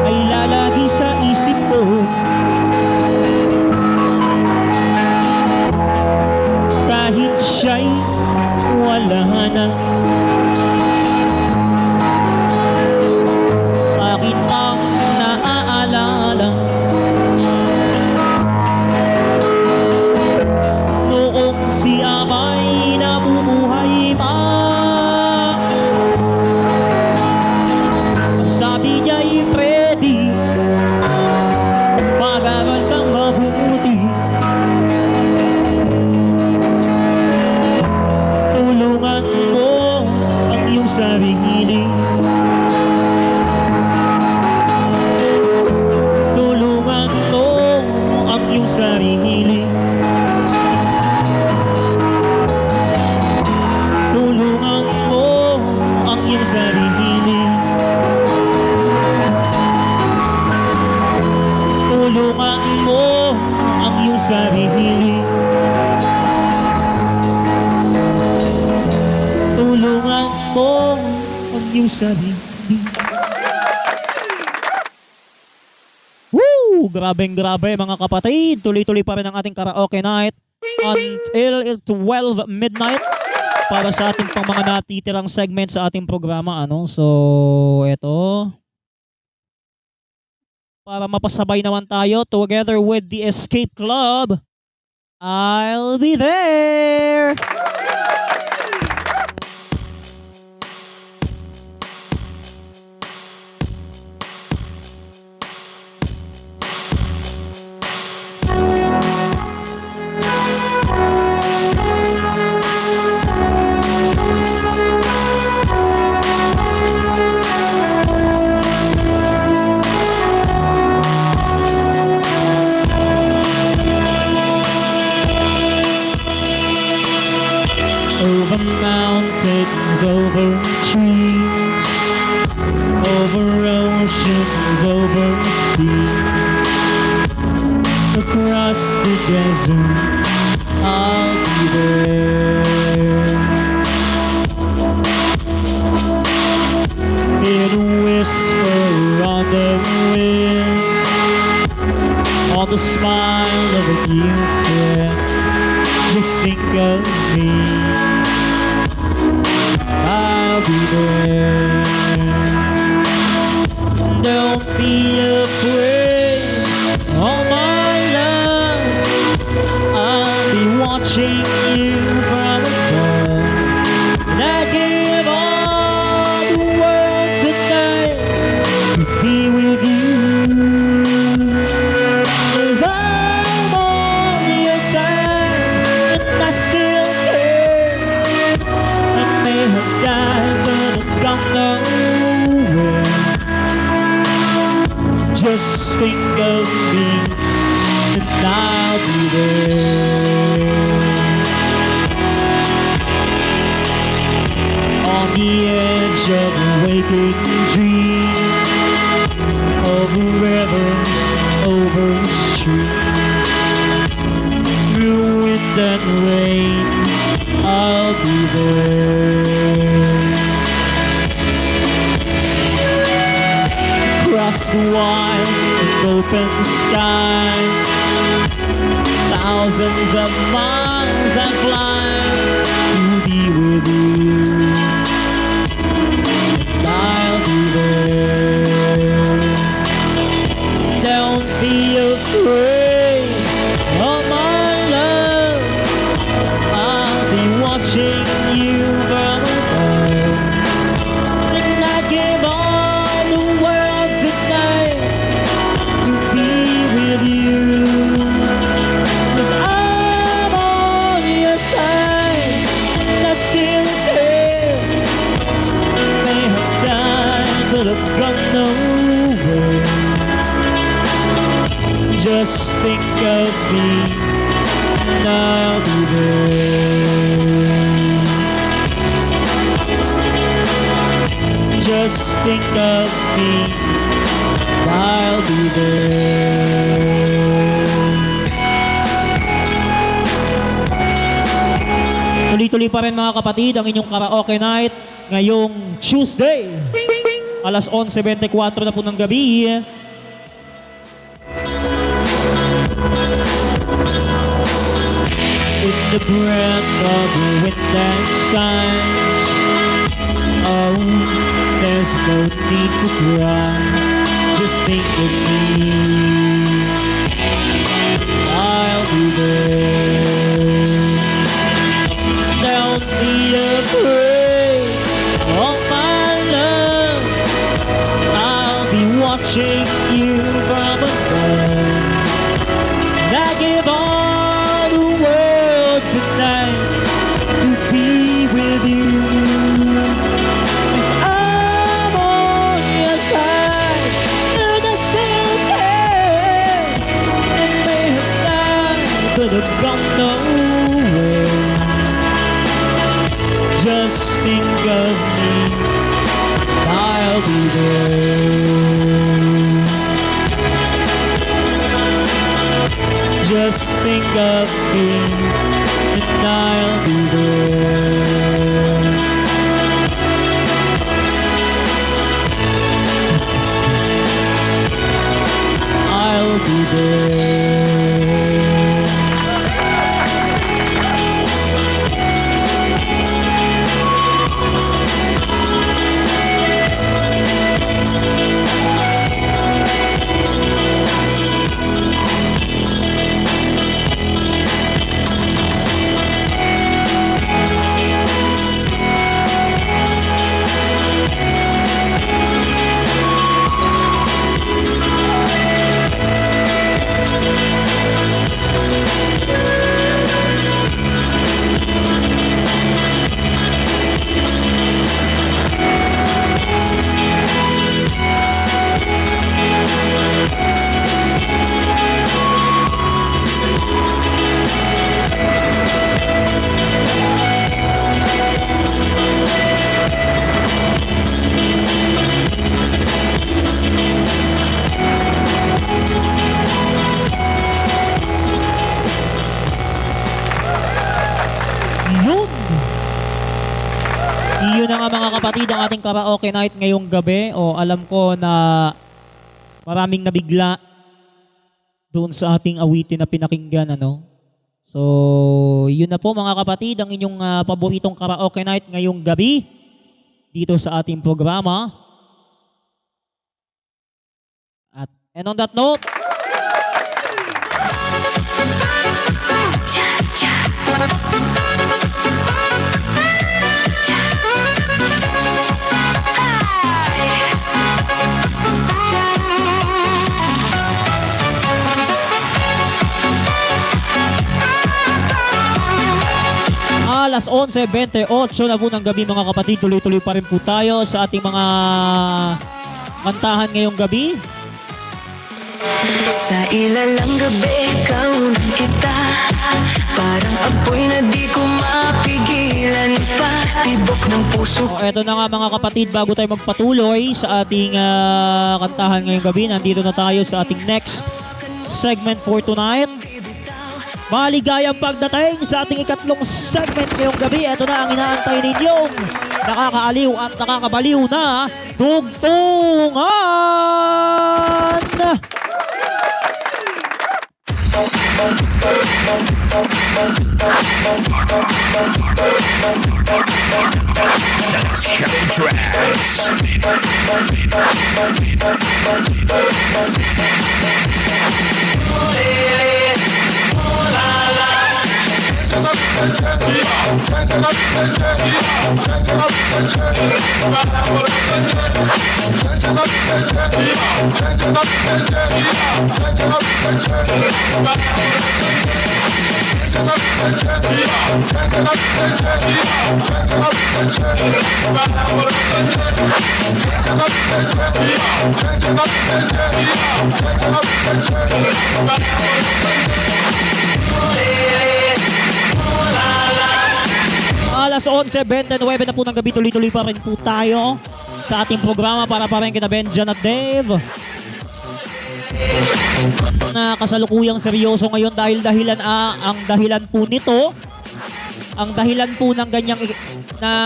Speaker 1: ay lalagi sa isip ko. Kahit siya'y wala na. Akin ang naaalala noong siya may nabubuhay pa. Sabi niya'y Freddy, mag-aral kang mabuti, tulungan mo ang iyong sarili, tulungan mo ang iyong sarili, tulungan mo ang iyong sarili, tulungan mo ang iyong sarili, tulungan mo ang iyong sarili. Woo! Grabeng-grabe mga kapatid. Tuloy-tuloy pa rin ang ating karaoke night until 12 midnight para sa ating pang mga natitirang segment sa ating programa. So, eto. Para mapasabay naman tayo together with the Escape Club, I'll Be There! Over mountains, over trees, over oceans, over seas, across the desert, I'll be there. In a whisper on the wind, on the smile of a new friend, just think of me, I'll be there. Don't be afraid, oh my love, I'll be watching you from above. And I give all the world tonight to be with you. 'Cause I'm on your side and I still care. I may have died but I've gone nowhere. Just think of me and I'll be there. On the edge of a waking dream, over rivers, over streets, through wind and rain, I'll be there. Across the wide and open sky, thousands of miles I fly to be with you. And I'll be there. Don't be afraid, oh my love, I'll be watching you from above. And I give all the world tonight to be with you. 'Cause I'm on your side and I still care. May have died but I've gone nowhere. Just think of me and I'll be there. Just think of me and I'll be there. Tuloy-tuloy pa rin mga kapatid ang inyong karaoke night ngayong Tuesday. Alas 11:24 na po ng gabi. In the breath of the wind and signs, no need to cry. Just think of me. I'll be there. Don't be afraid of my love. I'll be watching you from above. And I give all the world tonight to be with you. 'Cause I'm on your side, and I still care. And may have died, but I've gone nowhere. Just think of me, I'll be there. Just think of me, and I'll be there. I'll be there. Yun! Yun na nga mga kapatid ang ating karaoke night ngayong gabi. O alam ko na maraming nabigla doon sa ating awitin na pinakinggan. Ano? So, yun na po mga kapatid ang inyong paboritong karaoke night ngayong gabi dito sa ating programa. And on that note, alas 11:28 na po ng gabi mga kapatid. Tuloy-tuloy pa rin po tayo sa ating mga kantahan ngayong gabi.
Speaker 2: Sa ilalang gabi, kaunan kita. Parang apoy na di ko mapigilan pa. Tibok ng puso.
Speaker 1: So, eto na nga mga kapatid, bago tayo magpatuloy sa ating kantahan ngayong gabi, nandito na tayo sa ating next segment for tonight. Maligayang pagdating sa ating ikatlong segment ngayong gabi. Ito na ang inaantay ninyong nakakaaliw at nakakabaliw na tugtungan! Alas 11:29 na po ng gabi, tuloy-tuloy pa rin po tayo sa ating programa para pa rin kina Benjan at Dave. Na kasalukuyang seryoso ngayon dahil ang dahilan po nito, ang dahilan po ng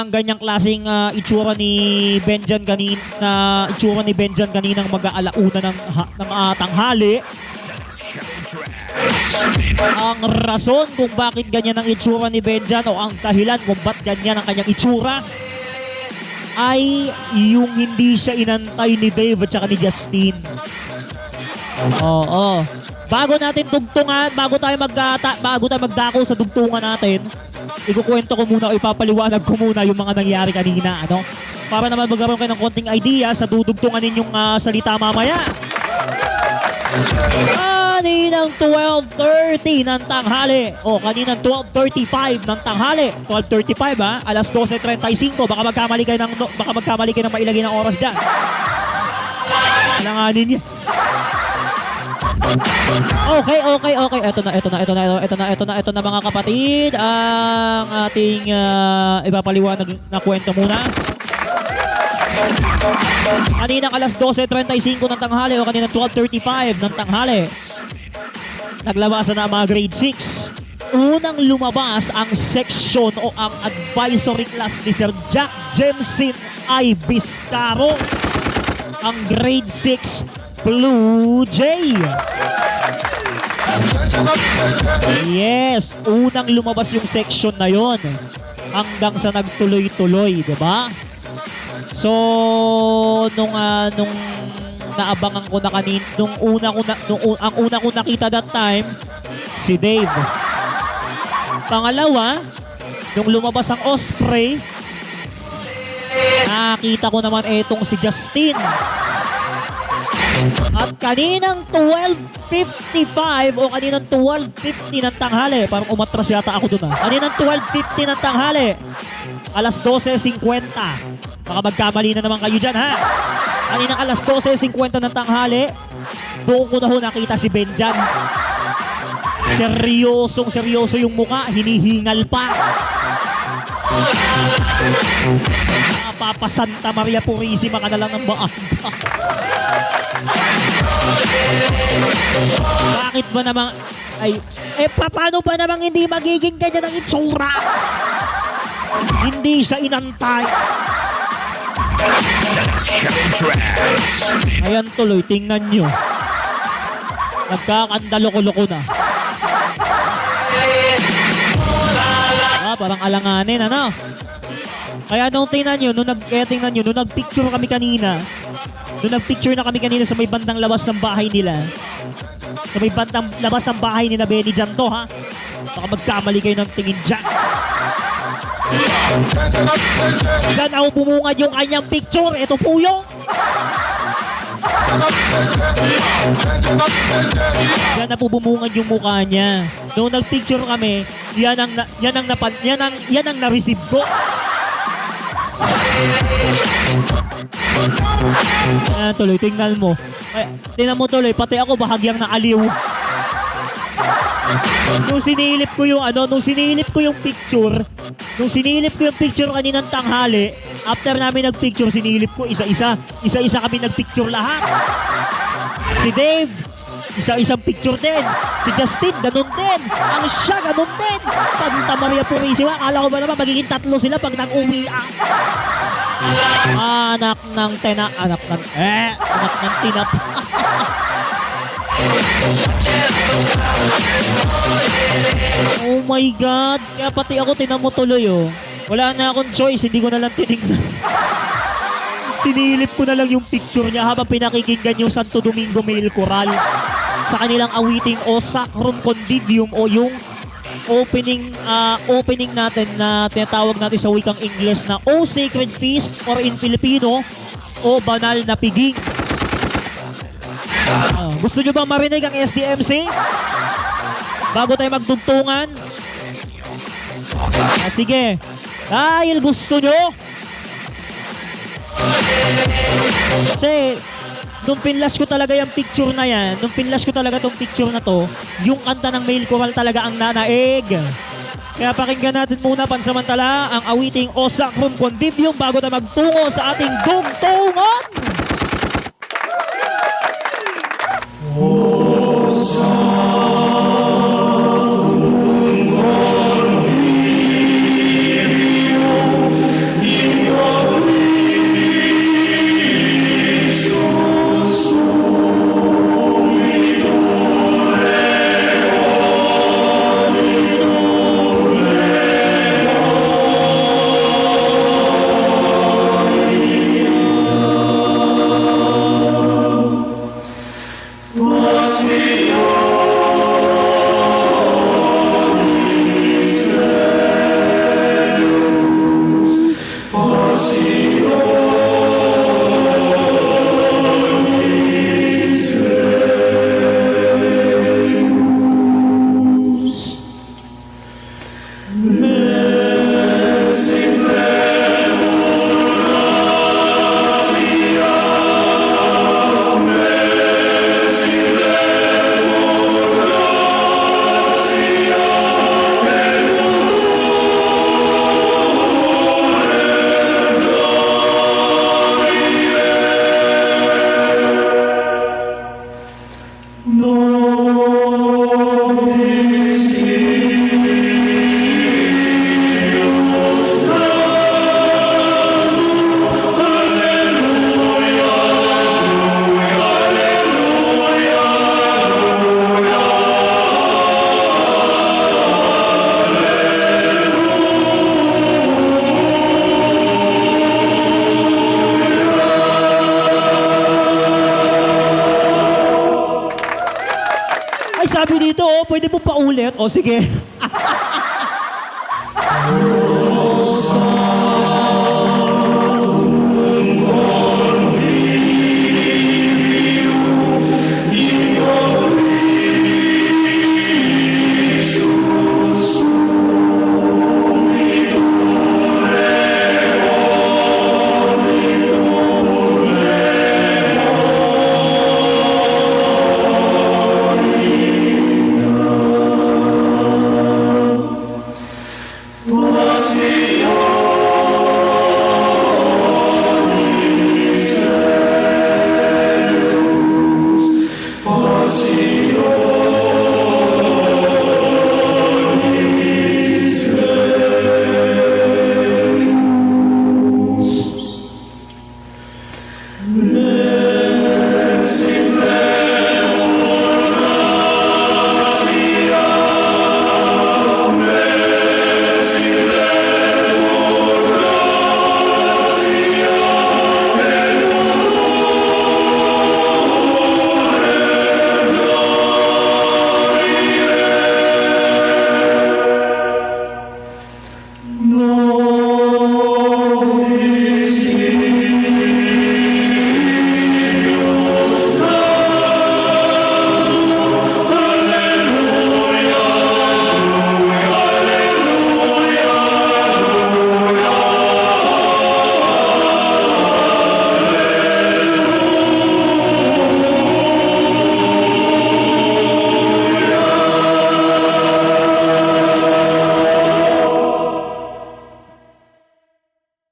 Speaker 1: ganyang klaseng itsura ni Benjan kaninang mag-aalauna ng tanghali. Ang rason kung bakit ganyan ang itsura ni Benjan o ang dahilan kung bakit ganyan ang kanyang itsura ay yung hindi siya inantay ni Dave at saka ni Justin. Oo. Bago natin dugtungan, bago tayo magdako sa dugtungan natin, ikukwento ko muna o ipapaliwanag ko muna yung mga nangyari kanina, ano? Para naman magkaroon kayo ng konting idea sa dudugtungan ninyong salita mamaya. Kaninang 12:30 ng tanghali o kaninang 12:35 ng tanghali. 12:35 ha, alas 12:35. Baka magkamali kayo ng mailagay ng oras dyan. Alanganin niya. Okay. Ito na mga kapatid. Ang ating ipapaliwanag na kwento muna. Kaninang alas 12:35 ng tanghali o kaninang 12:35 ng tanghali, naglabasan na ang mga grade 6. Unang lumabas ang section o ang advisory class ni Sir Jack Jemsin I. Biscaro, ang grade 6 Blue Jay. Yes, unang lumabas yung section na yon hanggang sa nagtuloy-tuloy, di ba? So, nung naabangan ko na kanina, ang una ko nakita that time, si Dave. Pangalawa, nung lumabas ang Osprey, nakita ko naman etong si Justin. At kaninang 12:55 o kaninang 12:50 ng tanghali, parang umatras yata ako dun kaninang 12:50 ng tanghali, alas 12:50. Baka magkamali na naman kayo dyan ha. Kaninang alas 12:50 ng tanghali, doon ko na ho nakita si Benjan. Seryoso yung mukha, hinihingal pa. Papa Santa Maria Purisima ka na lang ng maaga. Bakit ba namang paano ba namang hindi magiging ganyan ang itsura? Hindi siya inantay. Ayan tuloy, tingnan nyo. Nagkakandaloko-loko na. Parang alanganin, ano? Kaya nung tingnan nyo, nung nagpicture kami kanina, sa may bandang labas ng bahay nila, sa may bandang labas ng bahay nila Benny dyan to, ha? Baka magkamali kayo ng tingin dyan. Diyan ako bumungad yung kanyang picture. Ito po yung diyan na po bumungad yung mukha niya. Noong nagpicture kami, yan ang na-receive ko. Tuloy, tingnan mo. Tingnan mo tuloy, pati ako bahagyang naaliw. Nung sinilip ko yung picture kaninang tanghali, after namin nagpicture, sinilip ko isa-isa kami nagpicture lahat. Si Dave, isa-isang picture din. Si Justin, ganun din. Ang siya, ganun din. Santa Maria Purisima, akala ko ba naman magiging tatlo sila pag nag-uwi ang anak ng tinap. Oh my God. Kaya pati ako tinamo tuloy, oh. Wala na akong choice. Hindi ko na lang tinignan. Sinilip ko na lang yung picture niya habang pinakikinggan yung Santo Domingo Male Choral sa kanilang awiting o Sacrum Convivium o yung opening natin na tinatawag natin sa wikang Ingles na O Sacred Feast or in Filipino o Banal na Piging. Gusto nyo bang marinig ang SDMC? Bago tayo magtugtungan? Sige. Dahil gusto nyo. Kasi nung pinlas ko talaga yung picture na yan, nung pinlas ko talaga tong picture na to, yung kanta ng male choral talaga ang nanaig. Kaya pakinggan natin muna pansamantala ang awiting O Sacrum Convivium bago tayo magtungo sa ating dugtungan. sabi dito, oh, pwede po paulit. O, sige.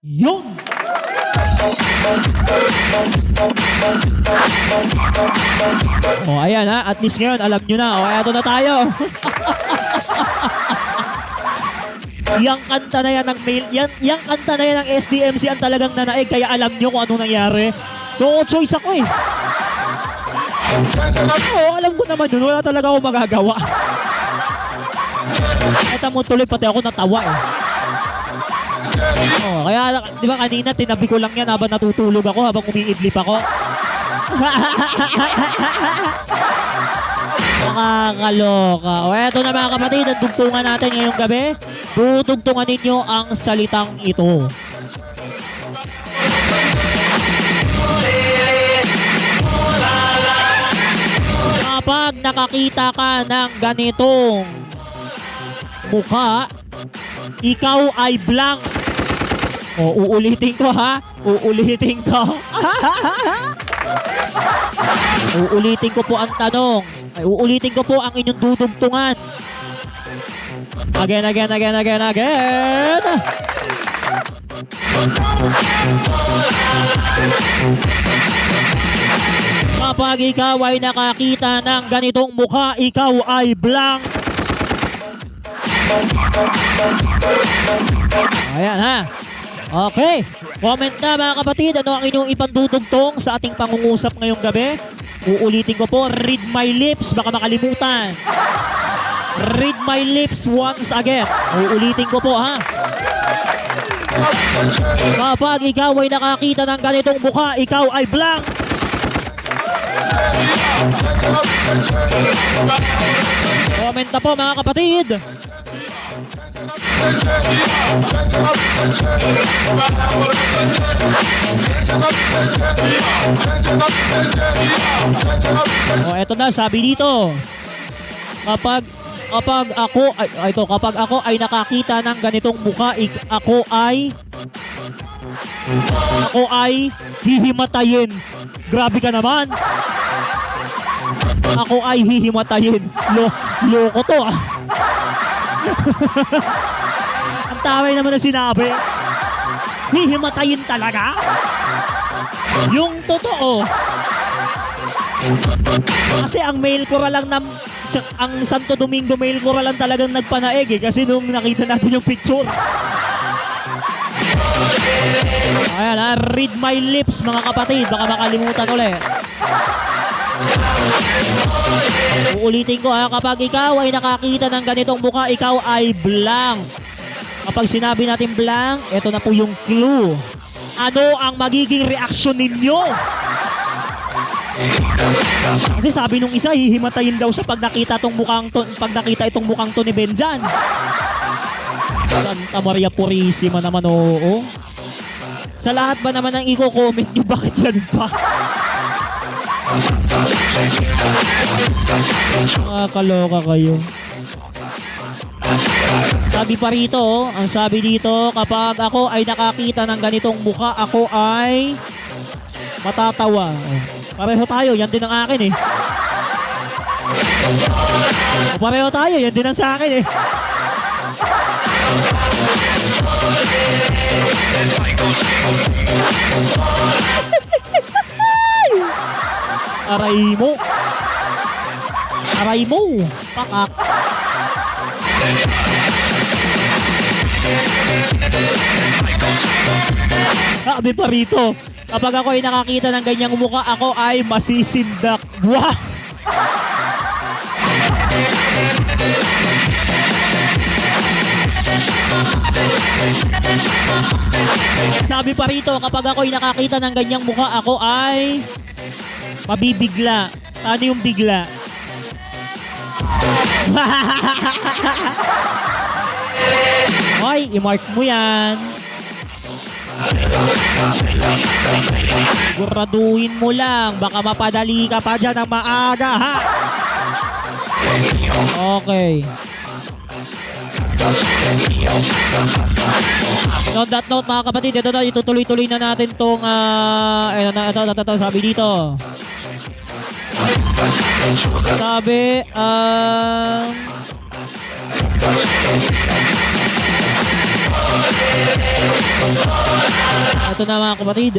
Speaker 1: Yun! O, ayan ha. At least ngayon, alam nyo na. O, eto na tayo. Yang kanta na yan ng mail, yang kanta na yan ng SDMC ang talagang nanaig, kaya alam nyo kung anong nangyari. So, choice ako eh. Oo, alam ko naman yun. Wala talaga ako magagawa. Eto mo tuloy, pati ako natawa eh. Oh, kaya, di ba kanina, tinabi ko lang yan habang natutulog ako, habang umiidlip ako. Nakakaloka. O, eto na mga kapatid, ang tugtungan natin ngayong gabi. Tutugtungan ninyo ang salitang ito. Kapag nakakita ka ng ganitong mukha, ikaw ay blank. O, uulitin ko ha. Uulitin ko. Uulitin ko po ang tanong. Ay, uulitin ko po ang inyong dudugtungan. Again. Kapag ikaw ay nakakita ng ganitong mukha, ikaw ay blank. Ayan ha. Okay. Comment na mga kapatid, ano ang inyong ipandudugtong sa ating pangungusap ngayong gabi? Uulitin ko po, read my lips, baka makalimutan. Read my lips once again. Uulitin ko po ha. Kapag ikaw ay nakakita ng ganitong mukha, ikaw ay blank. Comment na po mga kapatid. O, eto na, sabi dito. Kapag ako ay nakakita ng ganitong mukha, ako ay hihimatayin. Grabe ka naman. Ako ay hihimatayin. Loko to ah. Ang taway naman na sinabi. Hihimatayin talaga? Yung totoo. Kasi ang mail ko lang ang Santo Domingo mail ko lang talagang nagpanaig eh. Kasi nung nakita natin yung picture. Ayan ha, read my lips mga kapatid. Baka makalimutan ulit. Uulitin ko ha, kapag ikaw ay nakakita ng ganitong mukha, ikaw ay blank. Kapag sinabi natin blank, ito na po yung clue. Ano ang magiging reaksyon ninyo? Kasi sabi nung isa, hihimatayin daw siya pag nakita itong mukhang to ni Benjan. Santa Maria Purisima naman, oo. Sa lahat ba naman ang i-comment nyo, bakit yan pa? Kaloka kayo. Sabi pa rito, ang sabi dito, kapag ako ay nakakita ng ganitong mukha, ako ay matatawa. Pareho tayo, yan din ang akin eh. Pareho tayo, yan din ang sa akin eh. Aray mo. Aray mo. Pakak. Sabi pa rito, kapag ako ay nakakita ng ganyang mukha, ako ay masisindak. Wow! Sabi pa rito, kapag ako ay nakakita ng ganyang mukha, ako ay mabibigla. Ano yung bigla? Hoy, i-mark mo yan. Siguraduhin mo lang. Baka mapadali ka pa dyan ng maaga, ha? Okay. On that note, mga kapatid, ito na, itutuloy-tuloy na natin tong ito, sabi dito. Sabi, ito na mga kapatid.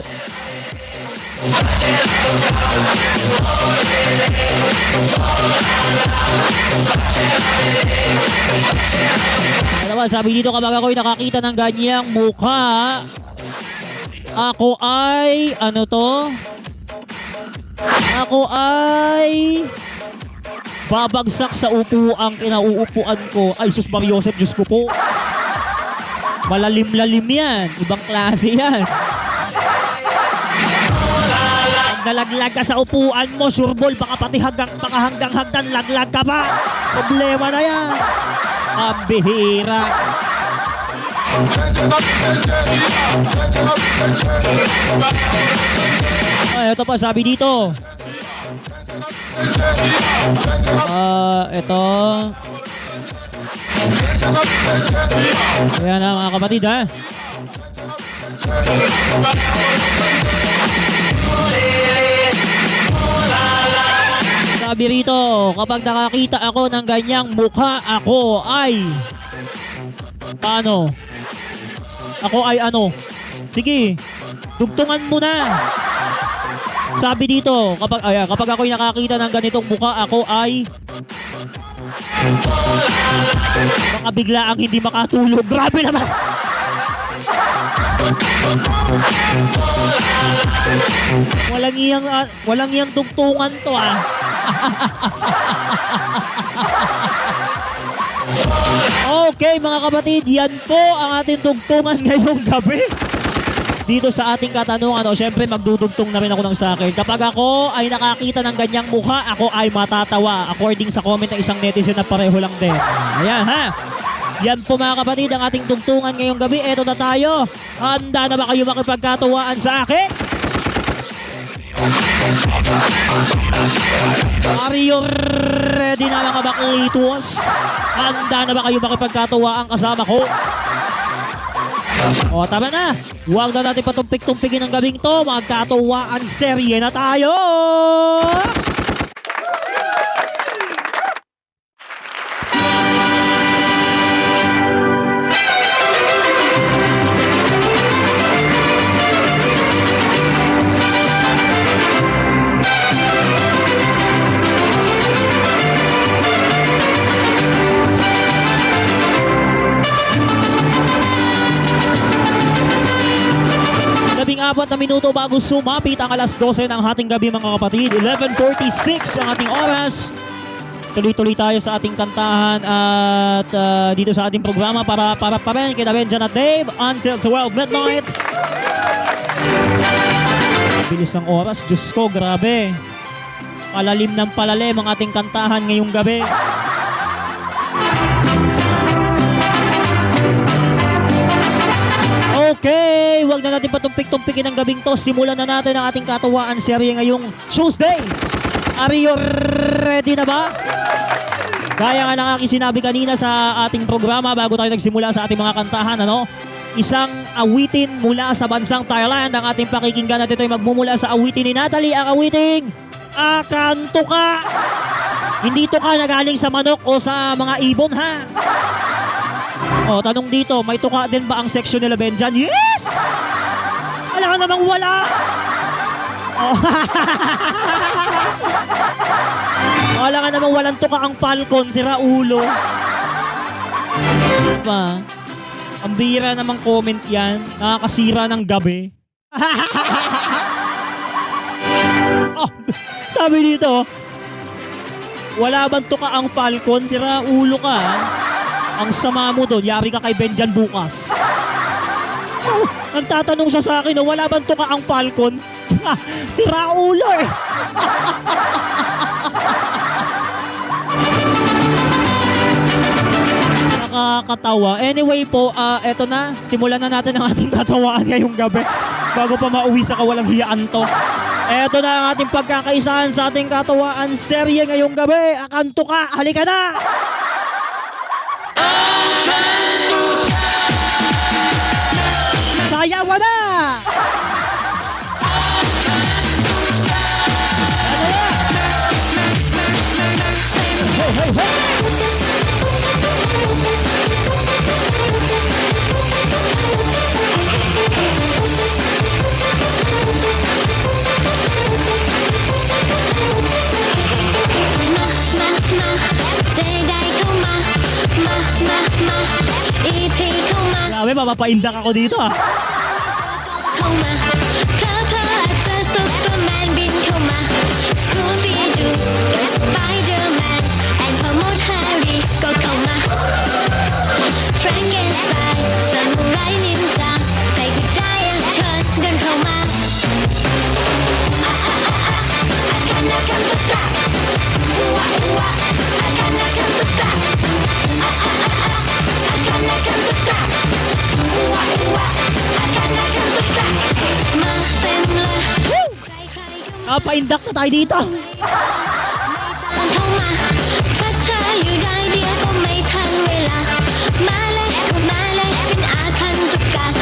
Speaker 1: Ano ba, sabi dito, kapag ako'y nakakita ng ganyang mukha, ako ay, ano to? Ako ay babagsak sa upuang kinauupuan ko. Ay, sus Mariosep, Diyos ko po. Malalim-lalim yan. Ibang klase yan. Pag nalaglag ka sa upuan mo, surbol, baka pati hanggang laglag ka pa. Problema na yan. Ang bihira. Ay, ito pa, sabi dito. Ito. Ayan na mga kapatid, ha. Sabi rito, kapag nakakita ako ng ganyang mukha, ako ay paano? Ako ay ano? Sige, dugtungan mo na. Sabi dito, kapag ako'y nakakita ng ganitong mukha, ako ay baka bigla ang hindi makatulog. Grabe naman. Walang iyang tugtungan to, ah. Okay mga kapatid, yan po ang ating tugtungan ngayong gabi. Dito sa ating katanungan, syempre magdudugtong na rin ako ng sa akin. Kapag ako ay nakakita ng ganyang mukha, ako ay matatawa. According sa comment ng isang netizen na pareho lang din. Ayan, ha? Yan po mga kapatid, ang ating tugtungan ngayong gabi. Eto na tayo. Handa na ba kayo makipagkatuwaan sa akin? Are you ready na mga baklitos? Handa na ba kayo makipagkatuwaan kasama ko? O, tama na. Huwag na natin patumpik-tumpigin ng gabing to. Magkatuwaan serye na tayo! Apat na minuto bago sumapit ang alas 12 ng hating gabi mga kapatid. 11:46 ang ating oras. Tuloy-tuloy tayo sa ating kantahan at dito sa ating programa para pa rin kina Benjan at Dave until 12 midnight. Bilis ng oras, Diyos ko, grabe. Palalim ng palalim ang ating kantahan ngayong gabi. Okay, wag na natin patumpik-tumpikin ang gabing to. Simulan na natin ang ating katawaan serye ngayong Tuesday. Are you ready na ba? Gaya nga ng aking sinabi kanina sa ating programa bago tayo nagsimula sa ating mga kantahan, ano? Isang awitin mula sa bansang Thailand ang ating pakikinggan at ito ay magmumula sa awitin ni Natalie, ang awiting Akantuka. Hindi to ka nagaling sa manok o sa mga ibon, ha? O, tanong dito, may tuka din ba ang section nila Benjan? Yes! Wala ka namang wala! Oh. Wala ka namang walang tuka ang Falcon, si Raulo. Diba? Ang bira namang comment yan. Nakakasira ng gabi. Oh, sabi dito, wala bang tuka ang Falcon? Si Raulo ka. Ang sama mo doon, yari ka kay Benjan bukas. Oh, nagtatanong siya sa akin, wala bang tuka ang Falcon? Si Raulo eh. Nakakatawa. Anyway po, eto na. Simulan na natin ang ating katawaan ngayong gabi bago pa mauwi sa kawalang hiyaan to. Eto na ang ating pagkakaisahan sa ating katawaan serye ngayong gabi. Akantuka, halika na! Sayawan na! Hey, hey, hey! Grabe, mapapaindak ako dito ah.
Speaker 2: เข้ามาเพราะอาจจะซุปเปอร์แมนบินเข้ามาสกูบี้ดูกับสไปเดอร์แมนแอนพอมดแฮร์รี่ก็เข้ามาแฟรงเกนสไตน์ซามูไรนินจาใครก็ได้เชิญเดินเข้ามาอาคันนาคันตุกะวะวะอาคันนาคันตุกะอาคันนาคันตุกะวะวะ
Speaker 1: Paindak na tayo dito.
Speaker 2: เข้ามาถ้าเธออยู่ได้เดียวก็ไม่ทันเวลามาเลยก็มาเลยเป็นอาคันตุกะส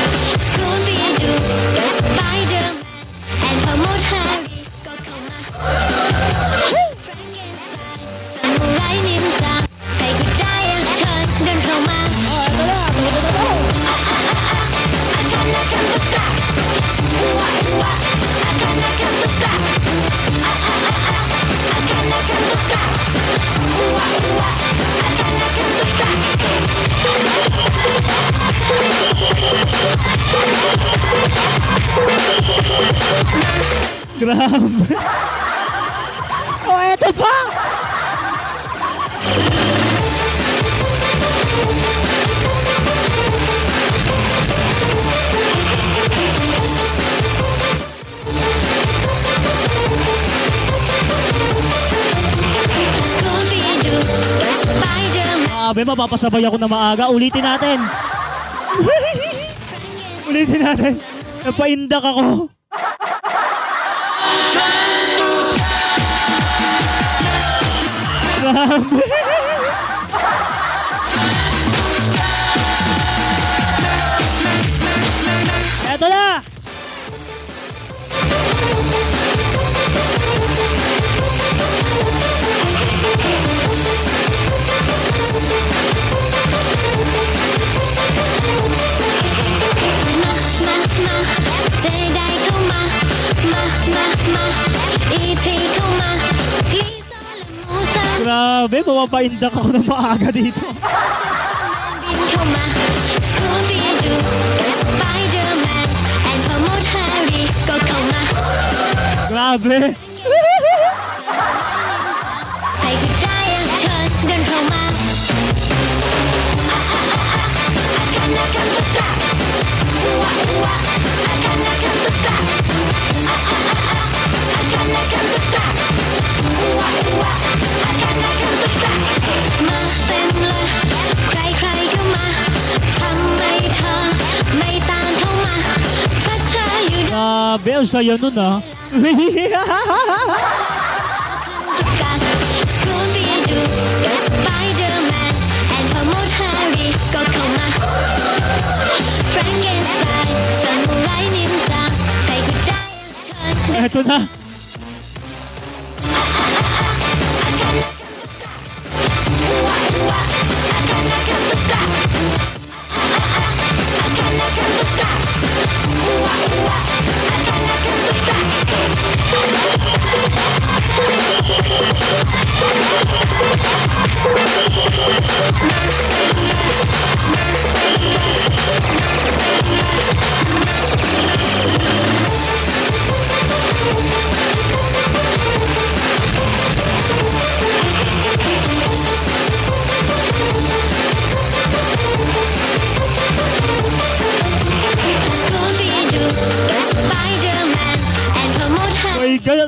Speaker 2: กูบี้ดูกับสไปเดอร์แมนแอนพอมดแฮร์รี่ก็เข้ามาแฟรงเกนสไตน์ซามูไรนินจาใครก็ได้เชิญเดินเข้ามาอาคันนาคันตุกะวะวะอาคันนาคันตุกะ
Speaker 1: Grabe. Oh, eto pa. Grabe, mapapasabay ako na maaga. Ulitin natin. Ulitin natin. Napaindak ako. Grabe. Eto na. Grabe, mapapaindak ako ng maaga dito. Grabe. Grabe, ang saya nun ah.
Speaker 2: Scooby-Doo, the Spider-Man, and พอหมดแฮร์รี่ก็เข้ามา Frankenstein, Samurai Ninja, ใครก็ได้เชิญ
Speaker 1: Eto na.
Speaker 2: Scooby-Doo, the Spider-Man, and พอหมดแฮร์รี่
Speaker 1: My God.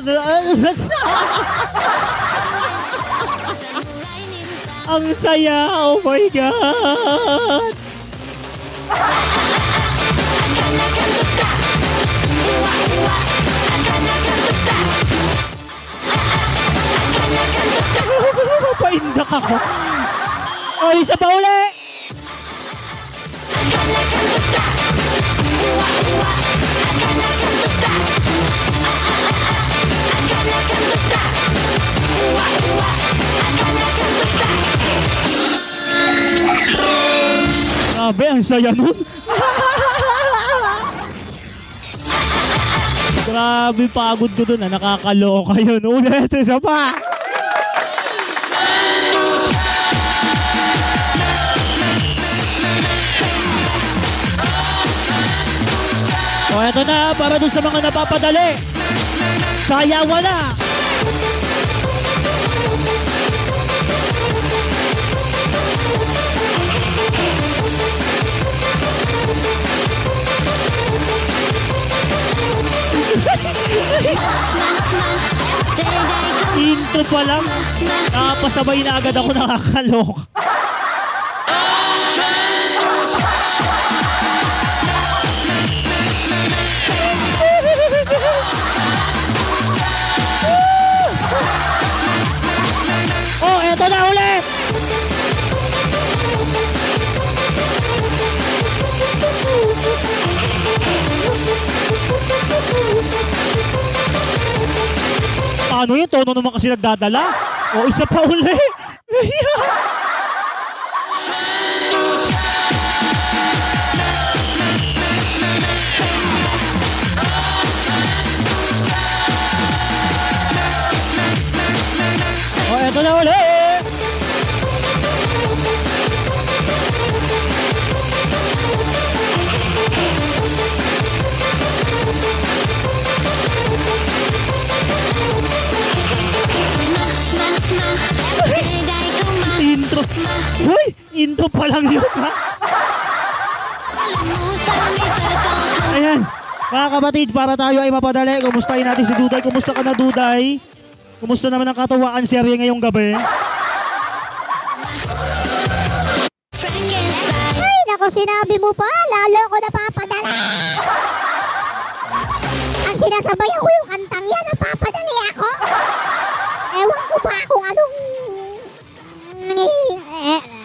Speaker 1: Ang saya. Oh my God. Paindak ako. Oh, isa pa uli. Grabe, ang saya nun. Grabe, pagod ko dun. Nakakaloka yun. Ulit, isa pa. O, eto na, para dun sa mga napapadali. Sayawan na. Intro pa lang, napasabay na agad ako, nakakaloka. Oh, eto na ulit! Paano yun? Tono naman kasi nagdadala. O, isa pa uli. O, eto na uli. Intro. Uy, intro pa lang yun, ha? Ayan. Mga kapatid, para tayo ay mapadali, kumustahin natin si Duday. Kumusta ka na, Duday? Kumusta naman ang katawaan serye ngayong gabi?
Speaker 5: Ay, naku, sinabi mo pa, lalo ko napapadala. Ang sinasabayan ko yung kantang yan, napapadali ako. Ewan ko pa kung anong...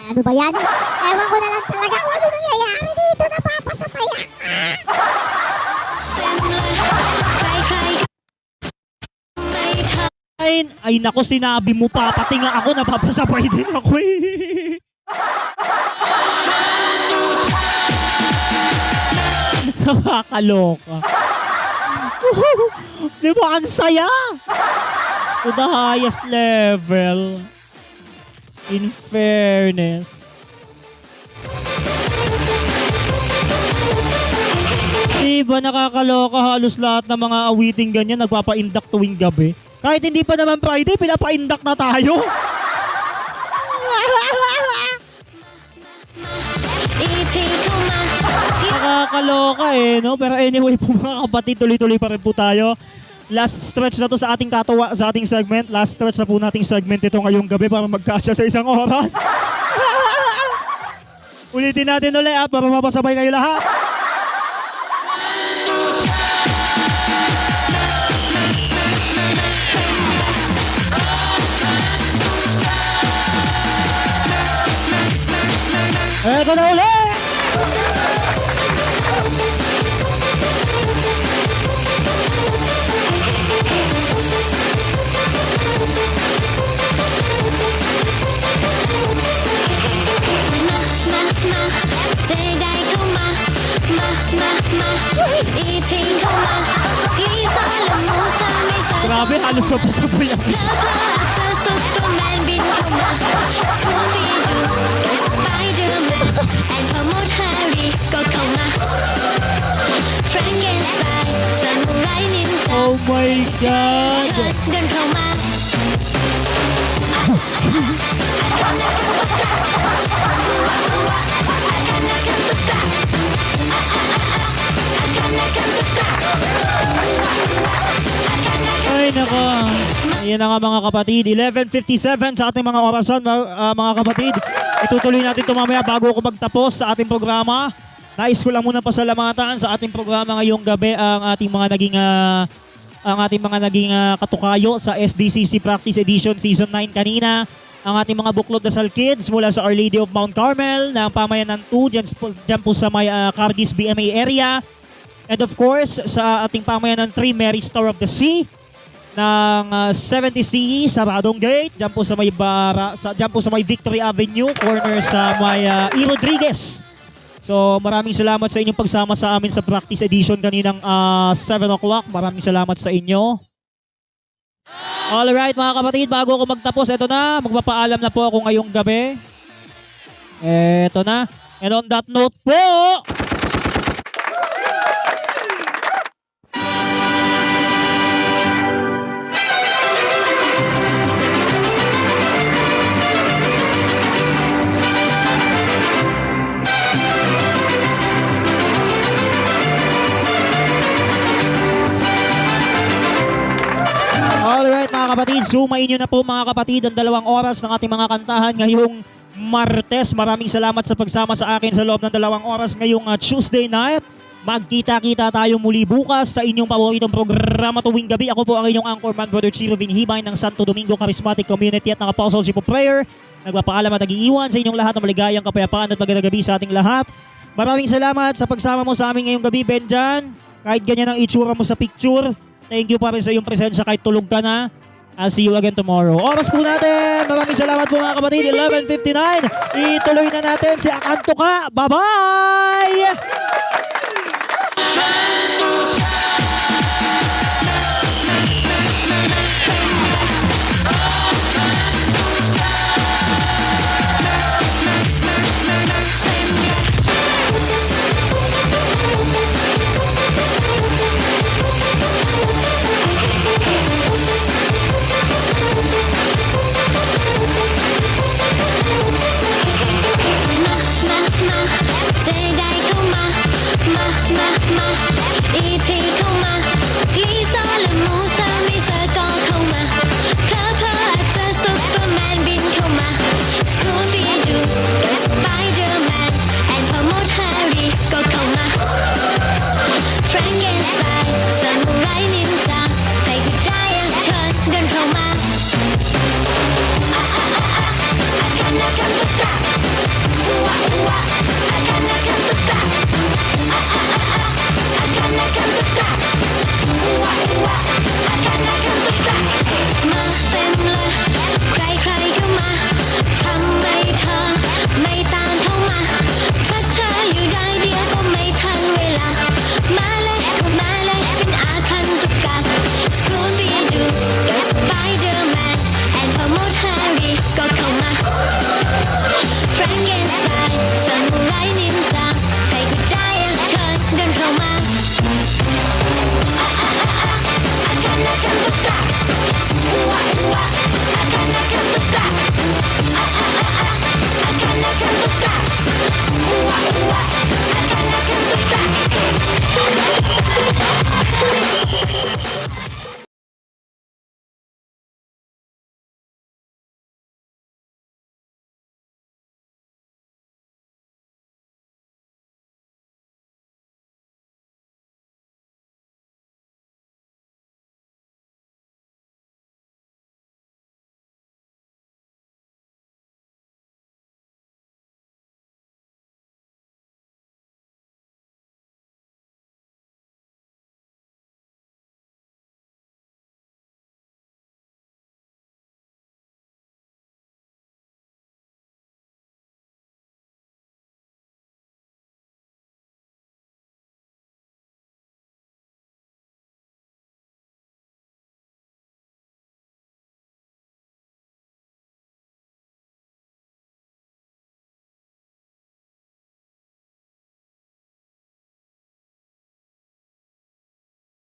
Speaker 5: ano ba yan? Ewan ko na lang talaga kung ano nangyayari dito, napapasabay ako.
Speaker 1: Ay nako, sinabi mo pa, pati nga ako, napapasabay din ako eh. Nakakaloka. Di ba, ang saya? To the highest level. In fairness. Diba nakakaloka, halos lahat ng mga awiting ganyan nagpapa-induct tuwing gabi. Kahit hindi pa naman Friday, pinapa-induct na tayo. Nakakaloka eh, no? Pero anyway po mga kapatid, tuloy-tuloy pa rin po tayo. Last stretch na to sa ating sa ating segment. Last stretch na po nating segment ito ngayong gabi para magkasya sa isang oras. Ulitin natin ulit para mapasabay kayo lahat. Grabe, halos mapasabol lang.
Speaker 2: Superman 비켜봐 Scooby-Doo Spider-Man and Pomod Harry 꼬꼬마 Frankenstein Samurai Ninja
Speaker 1: Oh my God!
Speaker 2: đơn không mang
Speaker 1: Ay, nako. Ayan na nga mga kapatid. 11:57 sa ating mga orasan, mga kapatid. Itutuloy natin ito mamaya bago ako magtapos sa ating programa. Nais ko lang muna pasalamatan sa ating programa ngayong gabi ang ating mga naging katukayo sa SDCC Practice Edition Season 9 kanina. Ang ating mga buklod dasal kids mula sa Our Lady of Mount Carmel ng Pamayanan 2 dyan po sa may Cardis BMA area. And of course, sa ating Pamayanan 3 Mary Star of the Sea ng 70C Saradong Gate, dyan po sa may Victory Avenue, corner sa may E. Rodriguez. So maraming salamat sa inyong pagsama sa amin sa practice edition kaninang 7 o'clock. Maraming salamat sa inyo. Alright mga kapatid, bago ako magtapos, eto na, magpapaalam na po ako ngayong gabi. Eto na. And on that note po, alright mga kapatid, sumayin nyo na po mga kapatid ang 2 oras ng ating mga kantahan ngayong Martes. Maraming salamat sa pagsama sa akin sa loob ng 2 oras ngayong Tuesday night. Magkita-kita tayo muli bukas sa inyong paboritong programa tuwing gabi. Ako po ang inyong anchorman, Brother Chiro Vinhibay ng Santo Domingo Charismatic Community at ng Apostleship of Prayer. Nagpapaalam at nag-iiwan sa inyong lahat ng maligayang kapayapaan at magandang gabi sa ating lahat. Maraming salamat sa pagsama mo sa amin ngayong gabi, Benjan. Kahit ganyan ang itsura mo sa picture, thank you pa rin sa iyong presensya kahit tulog ka na. I'll see you again tomorrow. Oras po natin. Maraming salamat po mga kapatid. 11:59. Ituloy na natin si Akanto Ka. Bye-bye!